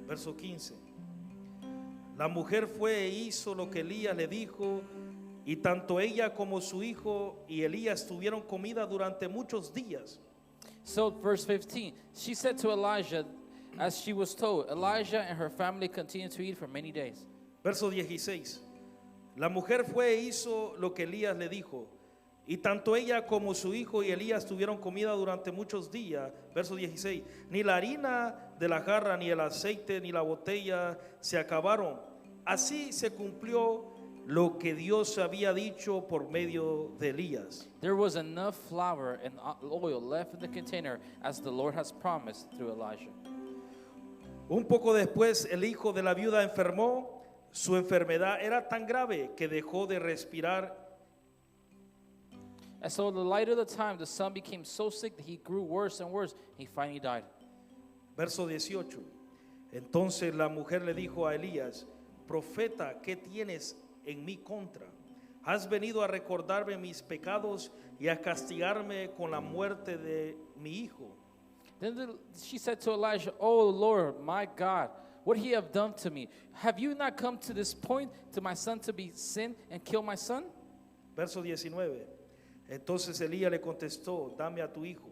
Verso 15. La mujer fue e hizo lo que Elías le dijo, y tanto ella como su hijo y Elías tuvieron comida durante muchos días. So, verse 15, she said to Elijah, as she was told, Elijah and her family continued to eat for many days. Verso 16. La mujer fue e hizo lo que Elías le dijo, y tanto ella como su hijo y Elías tuvieron comida durante muchos días. Verso 16. Ni la harina de la jarra, ni el aceite, ni la botella se acabaron. Así se cumplió lo que Dios había dicho por medio de Elías. There was enough flour and oil left in the container as the Lord has promised through Elijah. Un poco después el hijo de la viuda enfermó. Su enfermedad era tan grave que dejó de respirar. And so, in the light of the time, the son became so sick that he grew worse and worse. He finally died. Verso 18. Entonces la mujer le dijo a Elías: Profeta, ¿qué tienes en mi contra? Has venido a recordarme mis pecados y a castigarme con la muerte de mi hijo. Then she said to Elijah, Oh Lord, my God, what he have done to me? Have you not come to this point to my son to be sin and kill my son? Verso 19. Entonces Elías le contestó: Dame a tu hijo.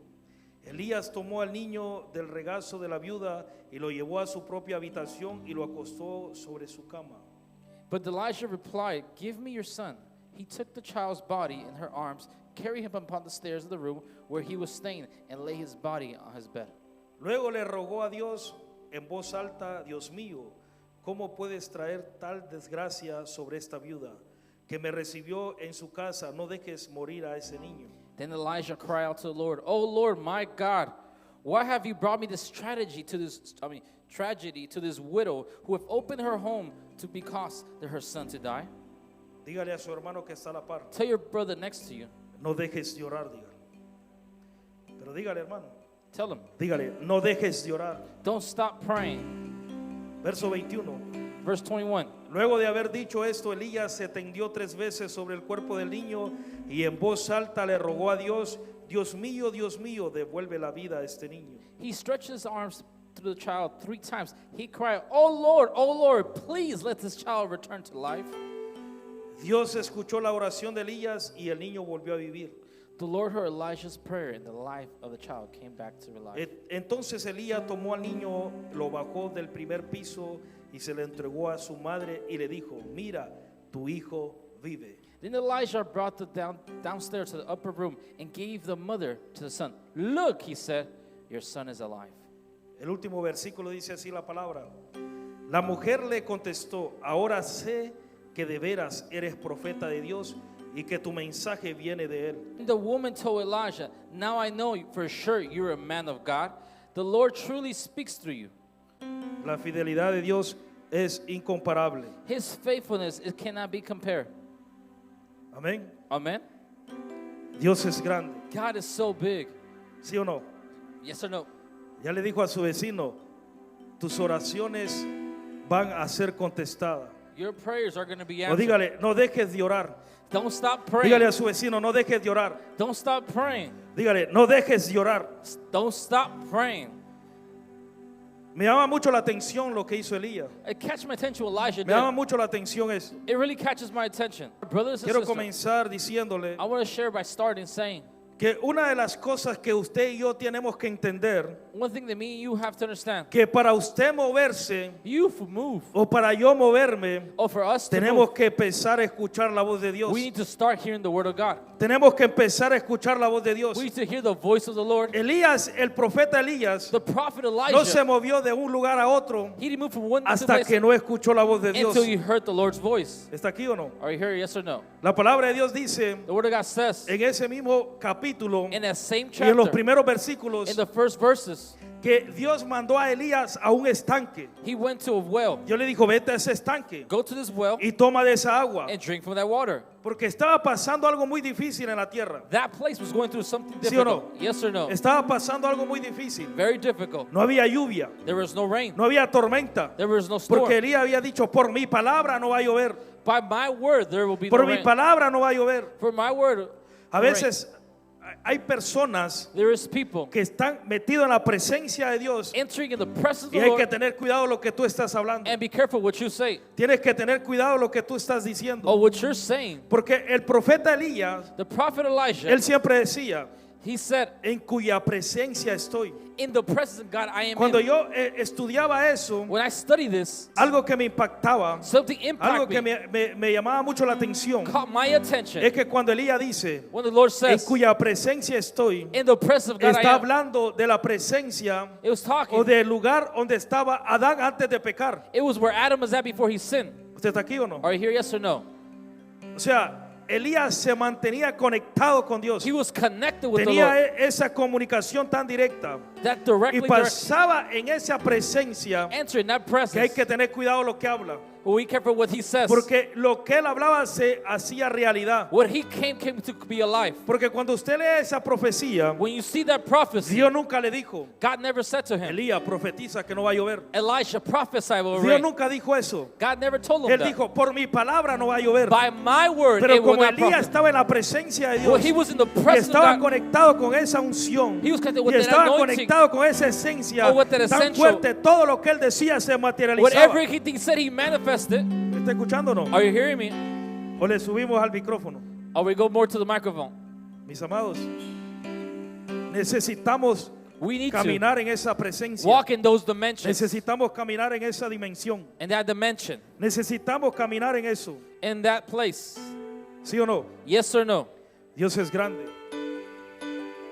Elías tomó al niño del regazo de la viuda y lo llevó a su propia habitación y lo acostó sobre su cama. But Elijah replied, Give me your son. He took the child's body in her arms, carried him upon the stairs of the room where he was staying, and laid his body on his bed. Luego le rogó a Dios en voz alta: Dios mío, ¿cómo puedes traer tal desgracia sobre esta viuda que me recibió en su casa? No dejes morir a ese niño. Then Elijah cried out to the Lord, Oh Lord, my God, why have you brought me this tragedy to this widow who have opened her home to cause her son to die? Dígale a su hermano que está a la par: Tell your brother next to you. No dejes de orar, dígale. Pero dígale, hermano, Tell him, dígale: no dejes de orar. don't stop praying. Verso 21. Verse 21. Luego de haber dicho esto, Elías se tendió 3 veces sobre el cuerpo del niño y en voz alta le rogó a Dios: Dios mío, devuelve la vida a este niño. He stretched his arms to the child 3 times. He cried, Oh Lord, please let this child return to life. Dios escuchó la oración de Elías y el niño volvió a vivir. The Lord heard Elijah's prayer, and the life of the child came back to life. Entonces Elías tomó al niño, lo bajó del primer piso y se le entregó a su madre y le dijo: Mira, tu hijo vive. Then Elijah brought the downstairs to the upper room and gave the mother to the son. Look, he said, your son is alive. El último versículo dice así la palabra: La mujer le contestó: Ahora sé que de veras eres profeta de Dios y que tu mensaje viene de él. And the woman told Elijah, Now I know for sure you're a man of God. The Lord truly speaks through you. La fidelidad de Dios es incomparable. His faithfulness, it cannot be compared. Amén. Amen. Dios es grande. God is so big. ¿Sí o no? Yes or no? Ya le dijo a su vecino: tus oraciones van a ser contestadas. Your prayers are going to be O answered. dígale: no dejes de orar. Don't stop praying. Dígale a su vecino: no dejes de orar. Don't stop praying. Dígale: no dejes de orar. Don't stop praying. Me llama mucho la atención lo que hizo Elías. It catches my attention what Elijah Me llama did. mucho la atención eso. It really catches my attention. Brothers and Quiero sisters, comenzar diciéndole I want to share by starting saying, que una de las cosas que usted y yo tenemos que entender, one thing that me and you have to understand, que para usted moverse you move, o para yo moverme, or for us to tenemos move, que empezar a escuchar la voz de Dios. we need to start hearing the word of God. Tenemos que empezar a escuchar la voz de Dios. We need to hear the voice of the Lord. Elías, el profeta Elías, The prophet no Elijah, se movió de un lugar a otro he didn't move from one to hasta place que no escuchó la voz de Dios. until he heard the Lord's voice. ¿Está aquí o no? Are you here? Yes or no? La palabra de Dios dice The word of God says en ese mismo capítulo in that same y en los chapter, primeros versículos in the first verses, que Dios mandó a Elías a un estanque. he went to a well. Yo le dijo: vete a ese estanque Go to this well y toma de esa agua, and drink from that water. porque estaba pasando algo muy difícil en la tierra. That place was going through something ¿Sí o difficult. no? Yes or no? Estaba pasando algo muy difícil. Very difficult. No había lluvia, There was no rain. no había tormenta, There was no storm. porque Elías había dicho: por mi palabra no va a llover, By my word, there will be no por mi rain. palabra no va a llover. For my word, A no rain. veces hay personas There is people que están metidos en la presencia de Dios entering in the presence of y the hay que Lord, tener cuidado lo que tú estás hablando. and be careful what you say Tienes que tener cuidado lo que tú estás diciendo. or what you're saying. Porque el profeta Elías, The prophet Elijah, él siempre decía, he said, en cuya presencia estoy. in the presence of God I am Cuando in. yo estudiaba eso, When I study this, algo que me impactaba, something algo impacted que me, me llamaba mucho la atención, caught my attention. es que cuando Elías dice, When the Lord en says, cuya presencia estoy, in the presence of God I está am, hablando de la presencia it was o talking, del lugar donde estaba Adán antes de pecar. it was where Adam was at before he sinned. ¿Usted está aquí o no? Are you here, yes or no? O sea, Elías se mantenía conectado con Dios. He was connected with the Tenía Lord. esa comunicación tan directa That y directly pasaba en esa presencia entering that que hay presence. que tener cuidado lo que habla, Well, be careful what he says. porque lo que él hablaba se hacía realidad. What he came to be alive. Porque cuando usted lee esa profecía, When you see that prophecy, Dios nunca le dijo, God never said to him, Elías profetiza que no va a llover. Elisha, prophesy will Dios rain. nunca dijo eso. God never told him Él that. dijo, por mi palabra no va a llover. By my word, Pero it will como not Elías profit. estaba en la presencia de Well, Dios he was in the y presence of estaba God. conectado con esa unción He was connected y with that estaba anointing. conectado con esa esencia Oh, with that tan essential. fuerte, todo lo que él decía se materializaba. Whatever he said, he manifested. ¿Me está escuchando o no? Are you hearing me? O le subimos al micrófono. Or we go more to the microphone? Mis amados, necesitamos We need to caminar en esa presencia. walk in those dimensions. Necesitamos caminar en esa dimensión. In that dimension. Necesitamos caminar en eso. In that place. ¿Sí o no? Yes or no? Dios es grande.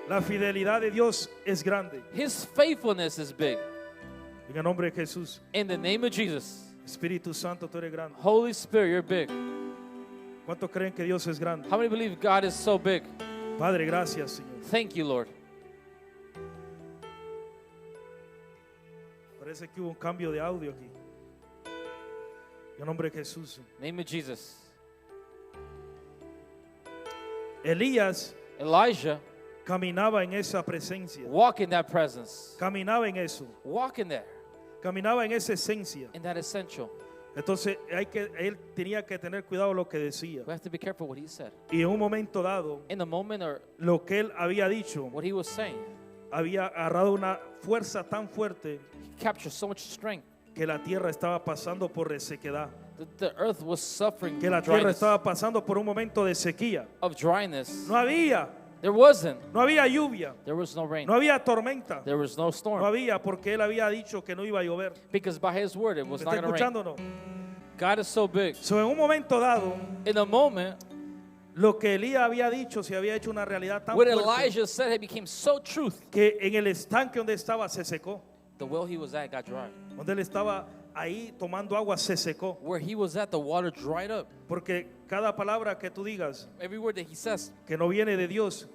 La fidelidad de Dios es grande. His faithfulness is big. En el nombre de Jesús. In the name of Jesus. Espíritu Santo, tú eres grande. Holy Spirit, you're big. ¿Cuántos creen que Dios es grande? How many believe God is so big? Padre, gracias, Señor. Thank you, Lord. Parece que hubo un cambio de audio aquí. En el nombre de Jesús. Name of Jesus. Elías Elijah, caminaba en esa presencia. walk in that presence. Caminaba en eso. Walk in there. Caminaba en esa esencia. In that essential. Entonces él tenía que tener cuidado lo que decía. We have to be careful what he said. Y en un momento dado, In the moment or lo que él había dicho what he was saying, había agarrado una fuerza tan fuerte he captured so much strength. que la tierra estaba pasando por resequedad. The earth was suffering Que la from tierra dryness, estaba pasando por un momento de sequía. of dryness. No había There había lluvia, There was no rain. no había tormenta, There was no no storm. había porque él había dicho que no iba a llover. Because by his word, it ¿Me was está not going to rain. escuchando o no? God is so big. So, en un momento dado, In a moment, lo que Elías había dicho se había hecho una realidad tan what fuerte Elijah said, it became so truth. que en el estanque donde estaba se secó. The well he was at got dry. Donde él estaba ahí tomando agua se secó. Where he was at, the water dried up. Porque cada palabra que tú digas Every word that he says que no viene de Dios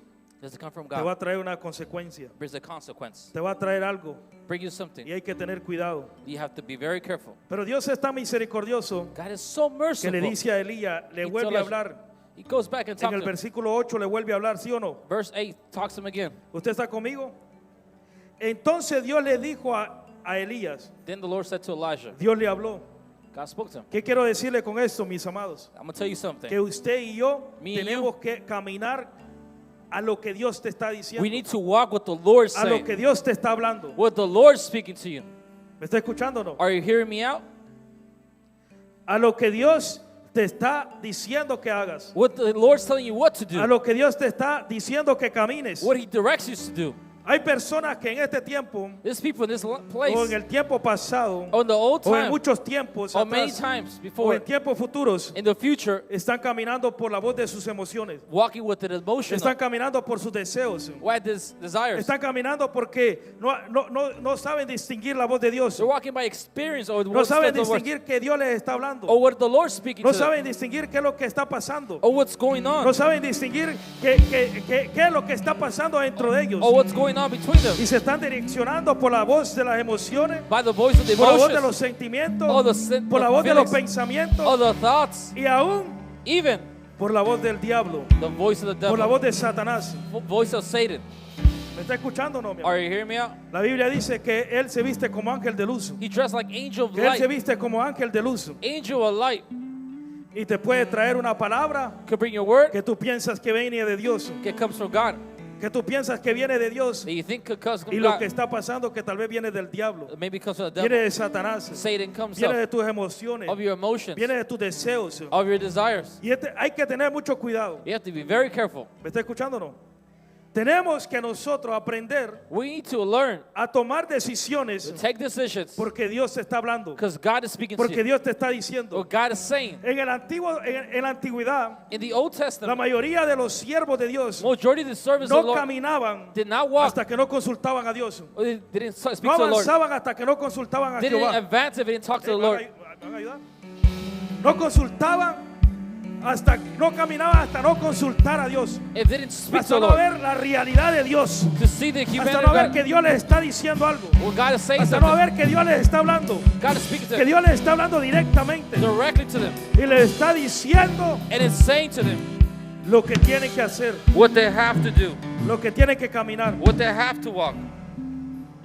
does it come from te va God. a traer una consecuencia. There's a consequence. Te va a traer algo Bring you something. y hay que tener cuidado. You have to be very careful. Pero Dios es tan misericordioso God is so que merciful. le dice a Elías, le He vuelve told a us- hablar. He goes back and En talks el to him. versículo 8 le vuelve a hablar, ¿sí o no? Verse 8 talks to him again. ¿Usted está conmigo? Entonces Dios le dijo a Elías, Then the Lord said to Elijah, Dios le habló. God spoke to him. ¿Qué quiero decirle con esto, mis amados? I'm going to tell you something. Que usted y yo Me and tenemos que caminar a lo que Dios te está diciendo, We need to walk what the Lord's a lo saying. que Dios te está hablando. What the Lord's speaking to you. ¿Me está escuchando o no? Are you hearing me out? A lo que Dios te está diciendo que hagas, What the Lord's telling you what to a do. lo que Dios te está diciendo que camines. What he directs you to do. Hay personas que en este tiempo There's people in this o en place, el tiempo pasado on the old o en time, muchos tiempos or many atrás, times o before, en tiempos futuros in the future, están caminando por la voz de sus emociones, walking with the emotion, están caminando por sus deseos, what desires. están caminando porque no saben distinguir la voz de Dios, They're walking by experience or no what's saben the Lord, distinguir que Dios les está hablando, or what the Lord's speaking no to them, saben distinguir qué es lo que está pasando, or what's going no on, saben distinguir qué es lo que está pasando dentro de ellos, or what's going on between them, y se están direccionando por la voz de las emociones, by the voice of the por la voz de los emotions, sentimientos, or the por la voz de los feelings, pensamientos or the thoughts, y aún even por la voz del diablo, the voice of the por la devil, voz de Satanás. voice of Satan. ¿Me está escuchando o no, mi amor? Are you hearing me out? La Biblia dice que él se viste como ángel de luz, He dressed like angel of que él se light. viste como ángel de luz Angel of light y te puede traer una palabra could bring your word que tú piensas que viene de Dios, that comes from God. que tú piensas que viene de Dios that you think could come from y lo God, que está pasando que tal vez viene del diablo, maybe comes from the viene devil. de Satanás, Satan comes viene de up tus emociones, of your emotions, viene de tus deseos. of your desires. Y hay que tener mucho cuidado. You have to be very careful. ¿Me está escuchando o no? Tenemos que nosotros aprender We need to learn a tomar decisiones to take decisions porque Dios te está hablando, because God is speaking to porque you. Dios te está diciendo. What God is saying. En la antigüedad, In the Old la Testament, mayoría de los siervos de Dios majority of the servants no of the Lord caminaban did not walk, hasta que no consultaban a Dios. or they didn't speak No to the Lord. avanzaban hasta que no consultaban a They didn't Jehová. advance if they didn't talk to the ¿Me Lord. van a ayudar? No consultaban no caminaban hasta no consultar a Dios. If they didn't speak to Hasta the no Lord, ver la realidad de Dios. to see the Hasta humanity no of ver God, que Dios les está diciendo algo. when God is saying Hasta no something, ver que Dios les está hablando. God is speaking to Que them Dios les está hablando directamente. directly to them, Y les está diciendo and it's saying to them lo que tienen que hacer. what they have to do, Lo que tienen que caminar. what they have to walk.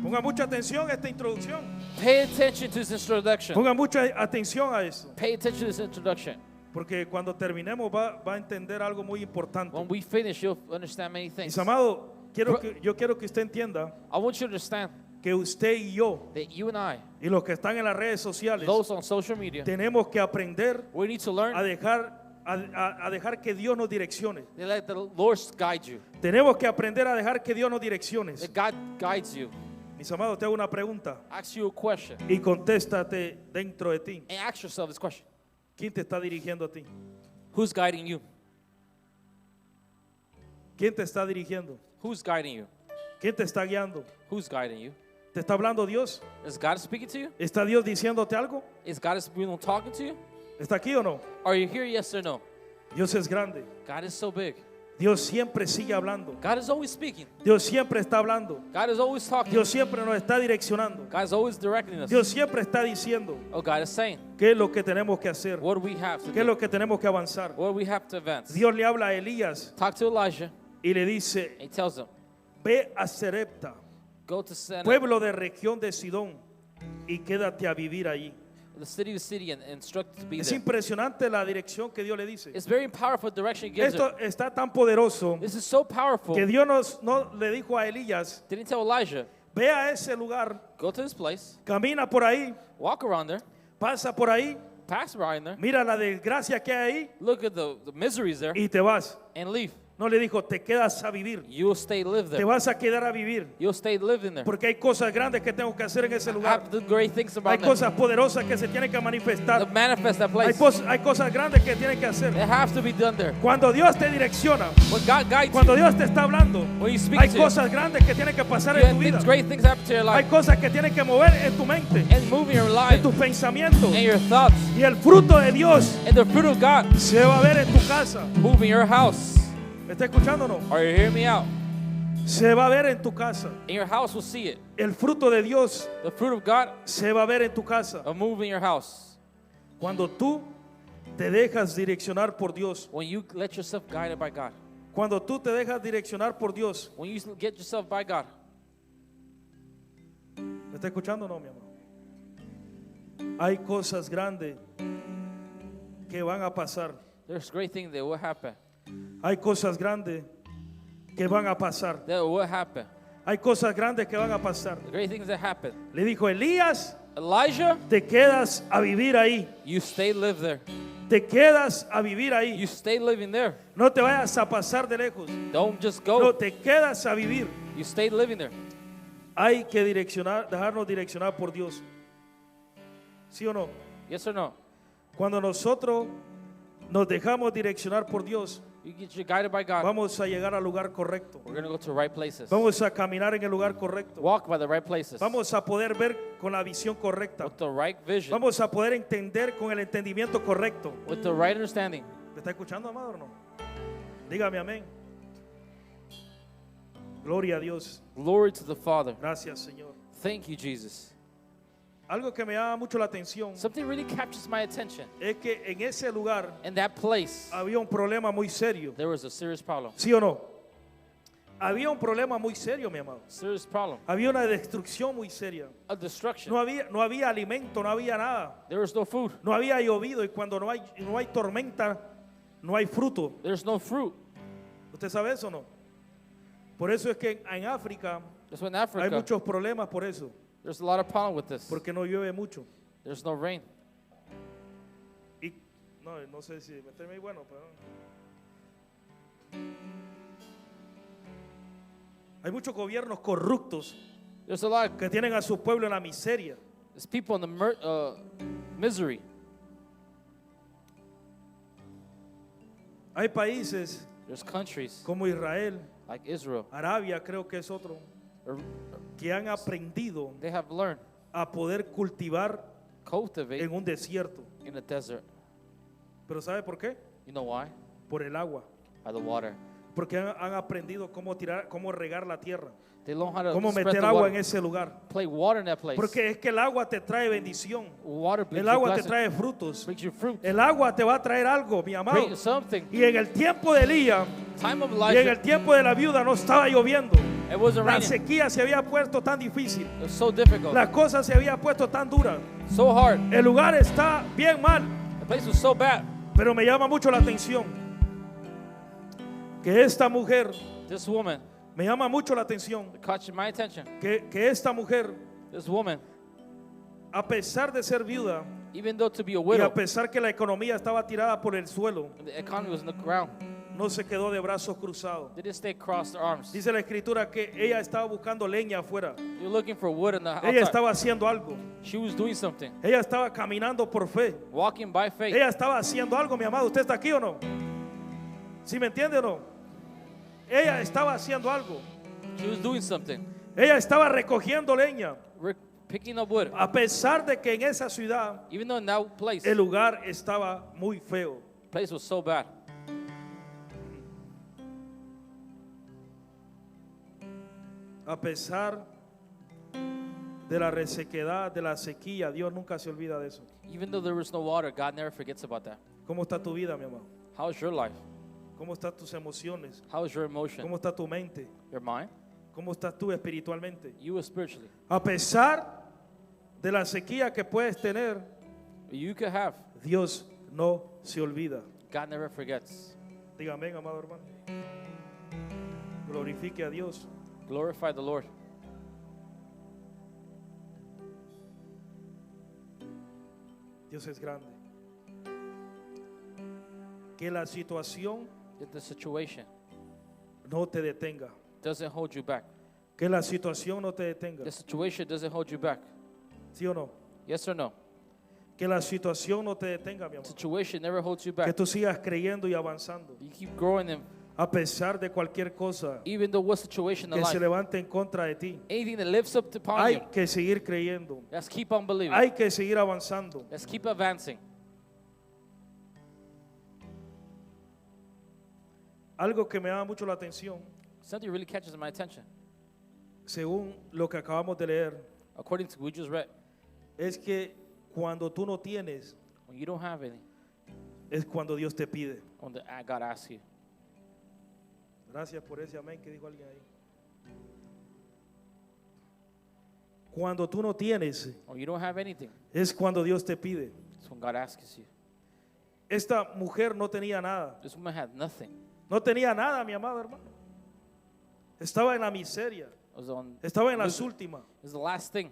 Ponga mucha atención a esta introducción. Pay attention to this introduction. Ponga mucha atención a eso. Pay attention to this introduction. Porque cuando terminemos va a entender algo muy importante. When we finish, you'll understand many things. Mis amados, yo quiero que usted entienda I want you to understand que usted y yo that you and I, y los que están en las redes sociales those on social media, tenemos que aprender we need to learn a dejar que Dios nos direccione. to let the Lord guide you. Tenemos que aprender a dejar que Dios nos direccione. That God guides you. Mis amados, te hago una pregunta Ask you a question y contéstate dentro de ti. and ask yourself this question. ¿Quién te está dirigiendo a ti? Who's guiding you? ¿Quién te está dirigiendo? Who's guiding you? ¿Quién te está guiando? Who's guiding you? ¿Te está hablando Dios? Is God speaking to you? ¿Está Dios diciéndote algo? Is God talking to you? ¿Está aquí o no? Are you here, yes or no? Dios es grande. God is so big. Dios siempre sigue hablando. God is always speaking. Dios siempre está hablando. God is always talking. Dios siempre nos está direccionando. God is always directing us. Dios siempre está diciendo Oh, God is saying qué es lo que tenemos que hacer, what do we have to qué es do, lo que tenemos que avanzar. what do we have to advance. Dios le habla a Elías Talk to Elijah, y le dice, and he tells him, ve a Serepta, go to Sennacherib, pueblo de región de Sidón, y quédate a vivir allí. the city, and instruct to be Es there. impresionante la dirección que Dios le dice. It's very powerful direction he gives Esto her. está tan poderoso This is so powerful. que Dios no le dijo a Elías, Didn't tell Elijah, ve a ese lugar, go to this place, camina por ahí, walk around there, pasa por ahí, pass around there, mira la desgracia que hay ahí look at the miseries there, y te vas. and leave. No le dijo, te quedas a vivir, You'll stay live te there. vas a quedar a vivir, You'll stay living there. porque hay cosas grandes que tengo que hacer en ese I lugar. have to do great things Hay about them. cosas poderosas que se tienen que To manifestar. manifest that place. Hay cosas grandes que tienen que hacer. It has to be done there. Cuando Dios te direcciona, When God guides cuando you, Dios te está hablando, when He speaks hay to you, cosas grandes que tienen que pasar you en tu have vida. things, great things happen to your Hay life, cosas que tienen que mover en tu mente, and move in your en life, tus pensamientos. and your thoughts, Y el fruto de Dios and the fruit of God se va a ver en tu casa. move in your house. ¿Me está escuchando o no? Are you hearing me out? Se va a ver en tu casa. In your house will see it. El fruto de Dios The fruit of God se va a ver en tu casa. will move in your house. Cuando tú te dejas direccionar por Dios. When you let yourself guided by God. Cuando tú te dejas direccionar por Dios. When you get yourself by God. ¿Me está escuchando o no, mi amor? Hay cosas grandes que van a pasar. There's great things that will happen. Hay cosas grandes que van a pasar. That will happen. Hay cosas grandes que van a pasar. The great things that happen. Le dijo, Elías, Elijah, te quedas a vivir ahí. you stay live there. Te quedas a vivir ahí. You stay living there. No te vayas a pasar de lejos. Don't just No, go. te quedas a vivir. You stay living there. Hay que dejarnos direccionar por Dios. ¿Sí o no? Yes or no? Cuando nosotros nos dejamos direccionar por Dios, You get you guided by God. vamos a llegar al lugar correcto. We're going to go to the right places. Vamos a caminar en el lugar correcto. Walk by the right places. Vamos a poder ver con la visión correcta. With the right vision. Vamos a poder entender con el entendimiento correcto. With the right understanding. ¿Me está escuchando, amado, o no? Dígame amén. Gloria a Dios. Glory to the Father. Gracias, Señor. Thank you, Jesus. Algo que me llama mucho la atención Something really captures my attention. es que en ese lugar In that place, había un problema muy serio. there was a serious problem. ¿Sí o no? Había un problema muy serio, mi amado. Serious problem. Había una destrucción muy seria. A destruction. No había alimento, no había nada. There was no food. No había llovido y cuando no hay tormenta, no hay fruto. There's no fruit. ¿Usted sabe eso o no? Por eso es que en África That's why in hay Africa, muchos problemas por eso, there's a lot of problem with this. porque no llueve mucho. There's no rain. Y no sé si meterme ahí, bueno, pero hay muchos gobiernos corruptos There's a lot of que tienen a su pueblo en la miseria. there's people in the misery. Hay países There's countries como Israel, like Israel. Arabia creo que es otro, or- que han aprendido They have learned a poder cultivar cultivate en un desierto. in the desert. ¿Pero sabe por qué? You know why? Por el agua. By the water. Porque han aprendido cómo regar la tierra, They learn how to cómo spread meter the agua water. en ese lugar. Play water in that place. Porque es que el agua te trae bendición. Water brings El you agua te blessing, trae frutos. brings you fruit, El agua te va a traer algo, mi amado. brings you something. Y en el tiempo de Elías Time of y en Elijah, el tiempo de la viuda no estaba lloviendo. it wasn't La raining. sequía se había puesto tan difícil. It was so difficult, La cosa se había puesto tan dura. so hard. El lugar está bien mal. The place was so bad. Pero me llama mucho la atención que esta mujer, This woman, me llama mucho la atención it caught my attention. que esta mujer, This woman, a pesar de ser viuda even though to be a y a widow, pesar que la economía estaba tirada por el suelo, and the economy was in the ground, no se quedó de brazos cruzados. they didn't stay crossed their arms. Dice la escritura que ella estaba buscando leña afuera. You're looking for wood in the Ella outside. estaba haciendo algo. She was doing something, Ella estaba caminando por fe. walking by faith. Ella estaba haciendo algo, mi amado. ¿Usted está aquí o no? ¿Sí me entiende o no? Ella estaba haciendo algo. She was doing something. Ella estaba recogiendo leña. We're picking up wood. A pesar de que en esa ciudad Even though in that place, el lugar estaba muy feo. the place was so bad. A pesar de la resequedad, de la sequía, Dios nunca se olvida de eso. Even though there was no water, God never forgets about that. ¿Cómo está tu vida, mi amado? How's your life? ¿Cómo están tus emociones? How's your emotion? ¿Cómo está tu mente? Your mind? ¿Cómo estás tú espiritualmente? You spiritually. A pesar de la sequía que puedes tener, You could have. Dios no se olvida. God never forgets. Dígame, amado hermano. Glorifique a Dios. Glorify the Lord. Dios es grande. Que la situación That the situation no te detenga. doesn't hold you back. Que la situación no te detenga. The situation doesn't hold you back. ¿Sí o no? Yes or no? Que la situación no te detenga, mi amor. Situation never holds you Que back. tú sigas creyendo y avanzando. You keep growing in, A pesar de cualquier cosa even though what situation in que se life, levante en contra de ti. anything that lifts up upon Hay you, que seguir creyendo. let's keep on believing. Hay que seguir avanzando. Let's keep advancing. Algo que me llama mucho la atención, Something really catches my attention. según lo que acabamos de leer, According to what we just read, es que cuando tú no tienes, when you don't have any, es cuando Dios te pide. when God asks you. Gracias por ese amén que dijo alguien ahí. Cuando tú no tienes, When you don't have anything, es cuando Dios te pide. it's when God asks you. Esta mujer no tenía nada. This woman had nothing. No tenía nada, mi amado hermano. Estaba en la miseria. It was on, Estaba en las últimas. it was the last thing.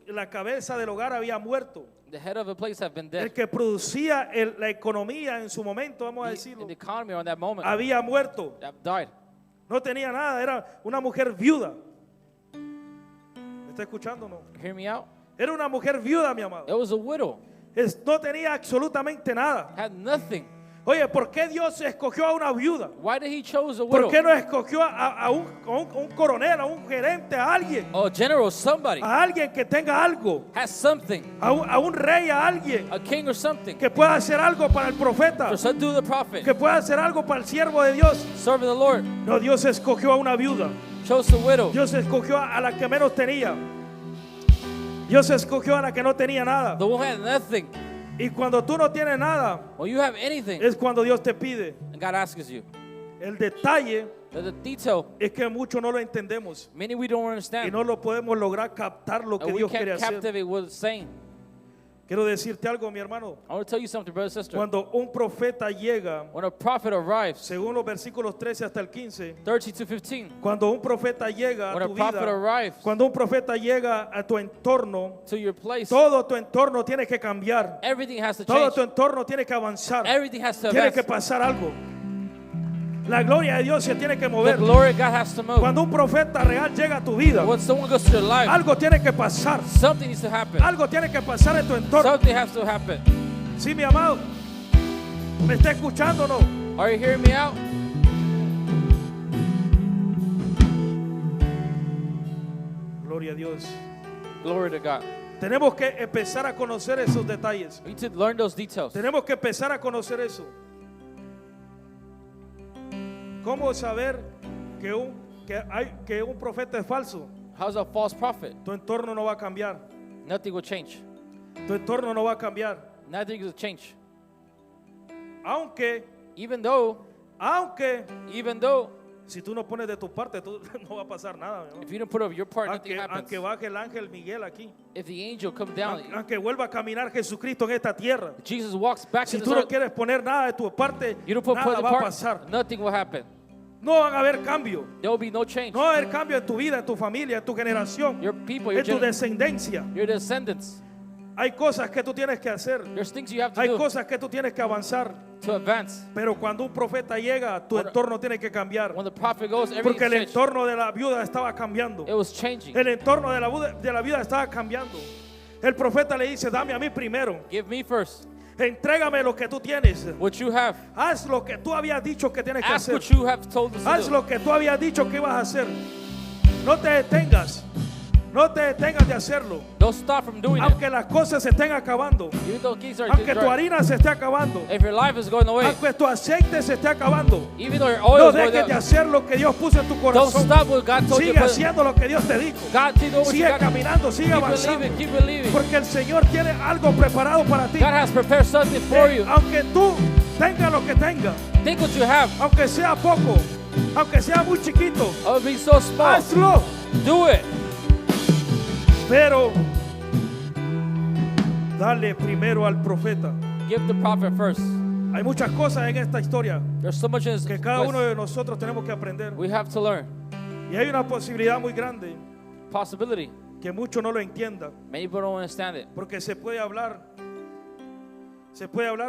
La cabeza del hogar había muerto. The head of the place had been El dead. que producía la economía en su momento, vamos a In decirlo, the economy on that moment, había muerto. that died. No tenía nada. Era una mujer viuda. ¿Me está escuchando o no? Hear me out? Era una mujer viuda, mi amado. It was a widow. No tenía absolutamente nada. Had nothing. Oye, ¿por qué Dios escogió a una viuda? Why did he chose a ¿Por widow? qué no escogió a un coronel, a un gerente, a alguien? Oh, general, somebody A alguien que tenga algo. has something. A un rey, a alguien A king or something. que pueda hacer algo para el profeta. For some do the prophet. Que pueda hacer algo para el siervo de Dios. Serving the Lord. No, Dios escogió a una viuda. Chose a widow. Dios escogió a la que menos tenía. Dios escogió a la que no tenía nada. The one had nothing. Y cuando tú no tienes nada, When you have anything, es cuando Dios te pide. and God asks you. El detalle The detail, es que mucho no lo entendemos many we don't y understand. no lo podemos lograr captar lo que And we Dios quiere can't hacer. captivate what it's saying. Quiero decirte algo, mi hermano. I want to tell you something, brother and sister. Cuando un profeta llega, When a prophet arrives, según los versículos 13 hasta el 15, 13 to 15, cuando un profeta llega when a a tu prophet vida, arrives cuando un profeta llega a tu entorno, to your place, todo tu entorno tiene que cambiar. everything has to Todo change. tu entorno tiene que avanzar. Everything has to Tiene que advance. pasar algo. La gloria de Dios se tiene que The mover. glory of God has to move. Cuando un profeta real llega a tu vida, When someone goes to your life, algo tiene que pasar. something needs to happen. Algo tiene que pasar en tu entorno. Something has to happen. Sí, mi amado. ¿Me está escuchando o no? Are you hearing me out? Gloria a Dios. Glory to God. Tenemos que empezar a conocer esos detalles. We need to learn those details. Tenemos que empezar a conocer eso. ¿Cómo saber que un profeta es falso? How's a false prophet? Tu entorno no va a cambiar. Nothing will change. Tu entorno no va a cambiar. Nothing will change. Aunque, Even though, si tú no pones de tu parte, no va a pasar nada. ¿no? if you don't put up your part, nothing happens. Aunque baje el ángel Miguel aquí, If the angel comes down, aunque vuelva a caminar Jesucristo en esta tierra, Jesus walks back si to tú this no earth, quieres poner nada de tu parte, you don't put nada the va a part, pasar. nothing will happen. No van a haber cambio. There will be no change. No va a haber cambio en tu vida, en tu familia, en tu generación, Your people, your, en tu descendencia. your descendants, Hay cosas que tú tienes que hacer. there's things you have to Hay do cosas que tú tienes que avanzar. to advance. Pero cuando un profeta llega, tu entorno tiene que cambiar. When the prophet goes, Porque el everything changed. entorno de la viuda estaba cambiando. It was changing. El entorno de la viuda estaba cambiando. El profeta le dice, dame a mí primero. Give me first Entrégame lo que tú tienes. what you have. Haz lo que tú habías dicho que tienes que Ask hacer. what you have told us to Haz do. lo que tú habías dicho que ibas a hacer. No te detengas. No te detengas de hacerlo. Don't stop from doing it. Aunque las cosas se estén acabando. Even though things are Aunque tu dry. harina se esté acabando. If your life is going away, Aunque tu aceite se esté acabando. even though your oil No is going dejes de down, hacer lo que Dios puso en tu don't corazón. stop what God told you. Sigue haciendo lo que Dios te dijo. God did what you Sigue got. caminando, sigue Keep avanzando. believing, keep believing. Porque el Señor tiene algo preparado para ti. God has prepared something for you. Aunque tú tengas lo que tengas, Think what you have. aunque sea poco, aunque sea muy chiquito, Oh, be so small. hazlo. Do it. Pero dale primero al profeta. Give the prophet first. Hay muchas cosas en esta historia There's so much in this que cada uno place de nosotros tenemos que aprender. we have to learn. Y hay una posibilidad muy grande Possibility. que muchos no lo entiendan. Many people don't understand it. Porque se puede hablar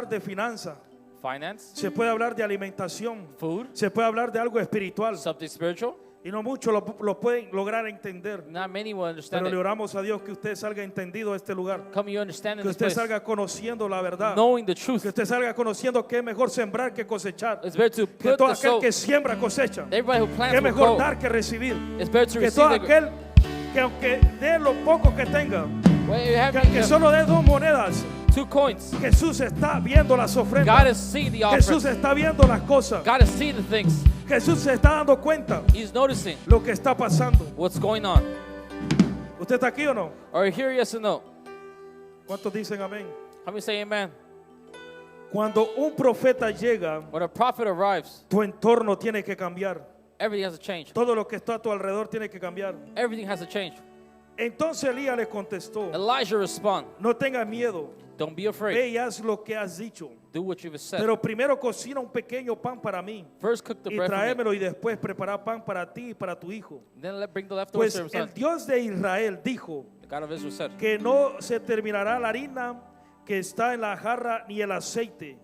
de finanzas, Finance, se puede hablar de alimentación, food, se puede hablar de algo espiritual. something spiritual. Y no muchos lo pueden lograr entender. Not many will understand Pero le it. oramos a Dios que usted salga entendido de este lugar. Come you understand in Que this usted place. salga conociendo la verdad. Knowing the truth. Que usted salga conociendo que es mejor sembrar que cosechar. It's better to Que put todo the aquel soul. que siembra cosecha. Everybody who Que plants es will mejor grow. dar que recibir. It's better to Que receive todo the aquel que aunque dé lo poco que tenga, Well, you have que aunque solo dé 2 monedas, 2 coins. Jesús está viendo las God ofrendas. is seeing the Jesús offerings. está viendo las cosas. God is seeing the things. Jesús se está dando cuenta He's noticing lo que está pasando. what's going on. ¿Usted está aquí o no? Are you here? Yes or no? ¿Cuántos dicen amén? How many say amen? Cuando un profeta llega, When a prophet arrives, tu entorno tiene que cambiar. everything has to change. Todo lo que está a tu alrededor tiene que cambiar. Everything has to change. Entonces Elías le contestó, Elijah respond. no tengas miedo, Don't be afraid. ve y haz lo que has dicho. Do what you've said. Pero primero cocina un pequeño pan para mí First cook the y bread for me. tráemelo y después prepara pan para ti y para tu hijo. Then bring the leftovers Pues to your el son. Dios de Israel dijo The God of Israel said, que no se terminará la harina que está en la jarra ni el aceite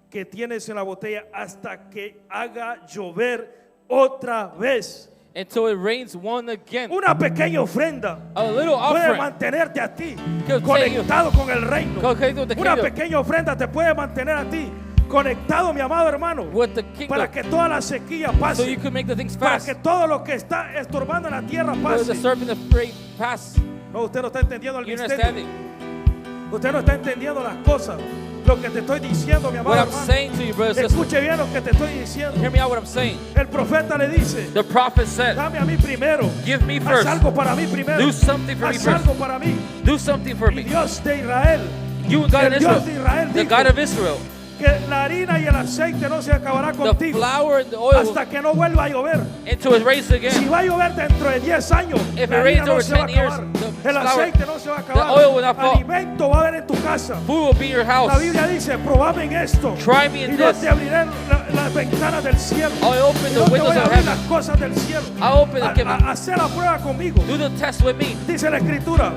que tienes en la botella hasta que haga llover otra vez. until it rains one again. Una pequeña ofrenda A little puede offering. mantenerte a ti Could conectado con el reino. Connected with the Una kingdom. pequeña ofrenda te puede mantener a ti conectado, mi amado hermano, With the kingdom. para que toda la sequía So you pase, can make the things para fast. que todo lo que está estorbando en la tierra So the pase. serpent of prey pass. No, usted no está entendiendo el You misterio. understand it? Usted no está entendiendo las cosas. Lo que te estoy diciendo, mi amado What I'm hermano. saying to you, brothers and sisters. Escuche bien lo que te estoy diciendo. Hear me out what I'm saying. El profeta le dice, The prophet said, dame a mí primero. give me Haz first. algo para mí primero. Do something for me Haz first. algo para mí. Do something for Y me. Dios de Israel, You God el in Dios de Israel. Israel The dijo God of Israel. que la harina y el aceite no se acabará The contigo flour and the oil hasta que no vuelva a llover. until it rains Si again. va a llover dentro de 10 años, If la it rains harina no over se va a 10 years, acabar. the El flour- aceite no se va a acabar. the oil will not fall. Alimento va a haber en tu casa. casa. Food will be in your La house. Biblia dice, probame en esto. Try me Y in yo this. te abriré las ventanas del cielo. I'll open Y the yo te windows voy a of abrir heaven. las cosas del cielo. I'll open the given. Hacer la prueba conmigo. Do the test with me. Dice la escritura,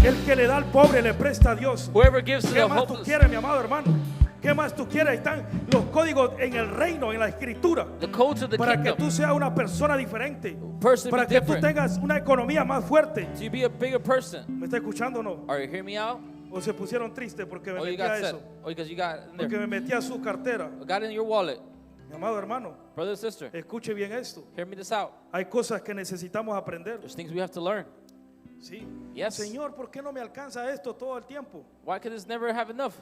el que le da al pobre le presta a Dios. Whoever gives to ¿Qué the más tú hopeless. quieres, mi amado hermano? ¿Qué más tú quieres? Ahí están los códigos en el reino, en la escritura, The codes of the para que kingdom. tú seas una persona diferente, Person para be que tú different. tengas una economía más fuerte. To be a bigger person. ¿Me está escuchando o no? Are you hearing me out? ¿O se pusieron tristes porque me Oh, you metí a got set. eso? Oh, because you got in Porque there. me metí a su cartera. Got in your wallet. Mi amado hermano, Brother, sister, escuche bien esto. hear me this out. Hay cosas que necesitamos aprender. There's things we have to learn. Sí. Yes. Señor, ¿por qué no me alcanza esto todo el tiempo? Why could this never have enough?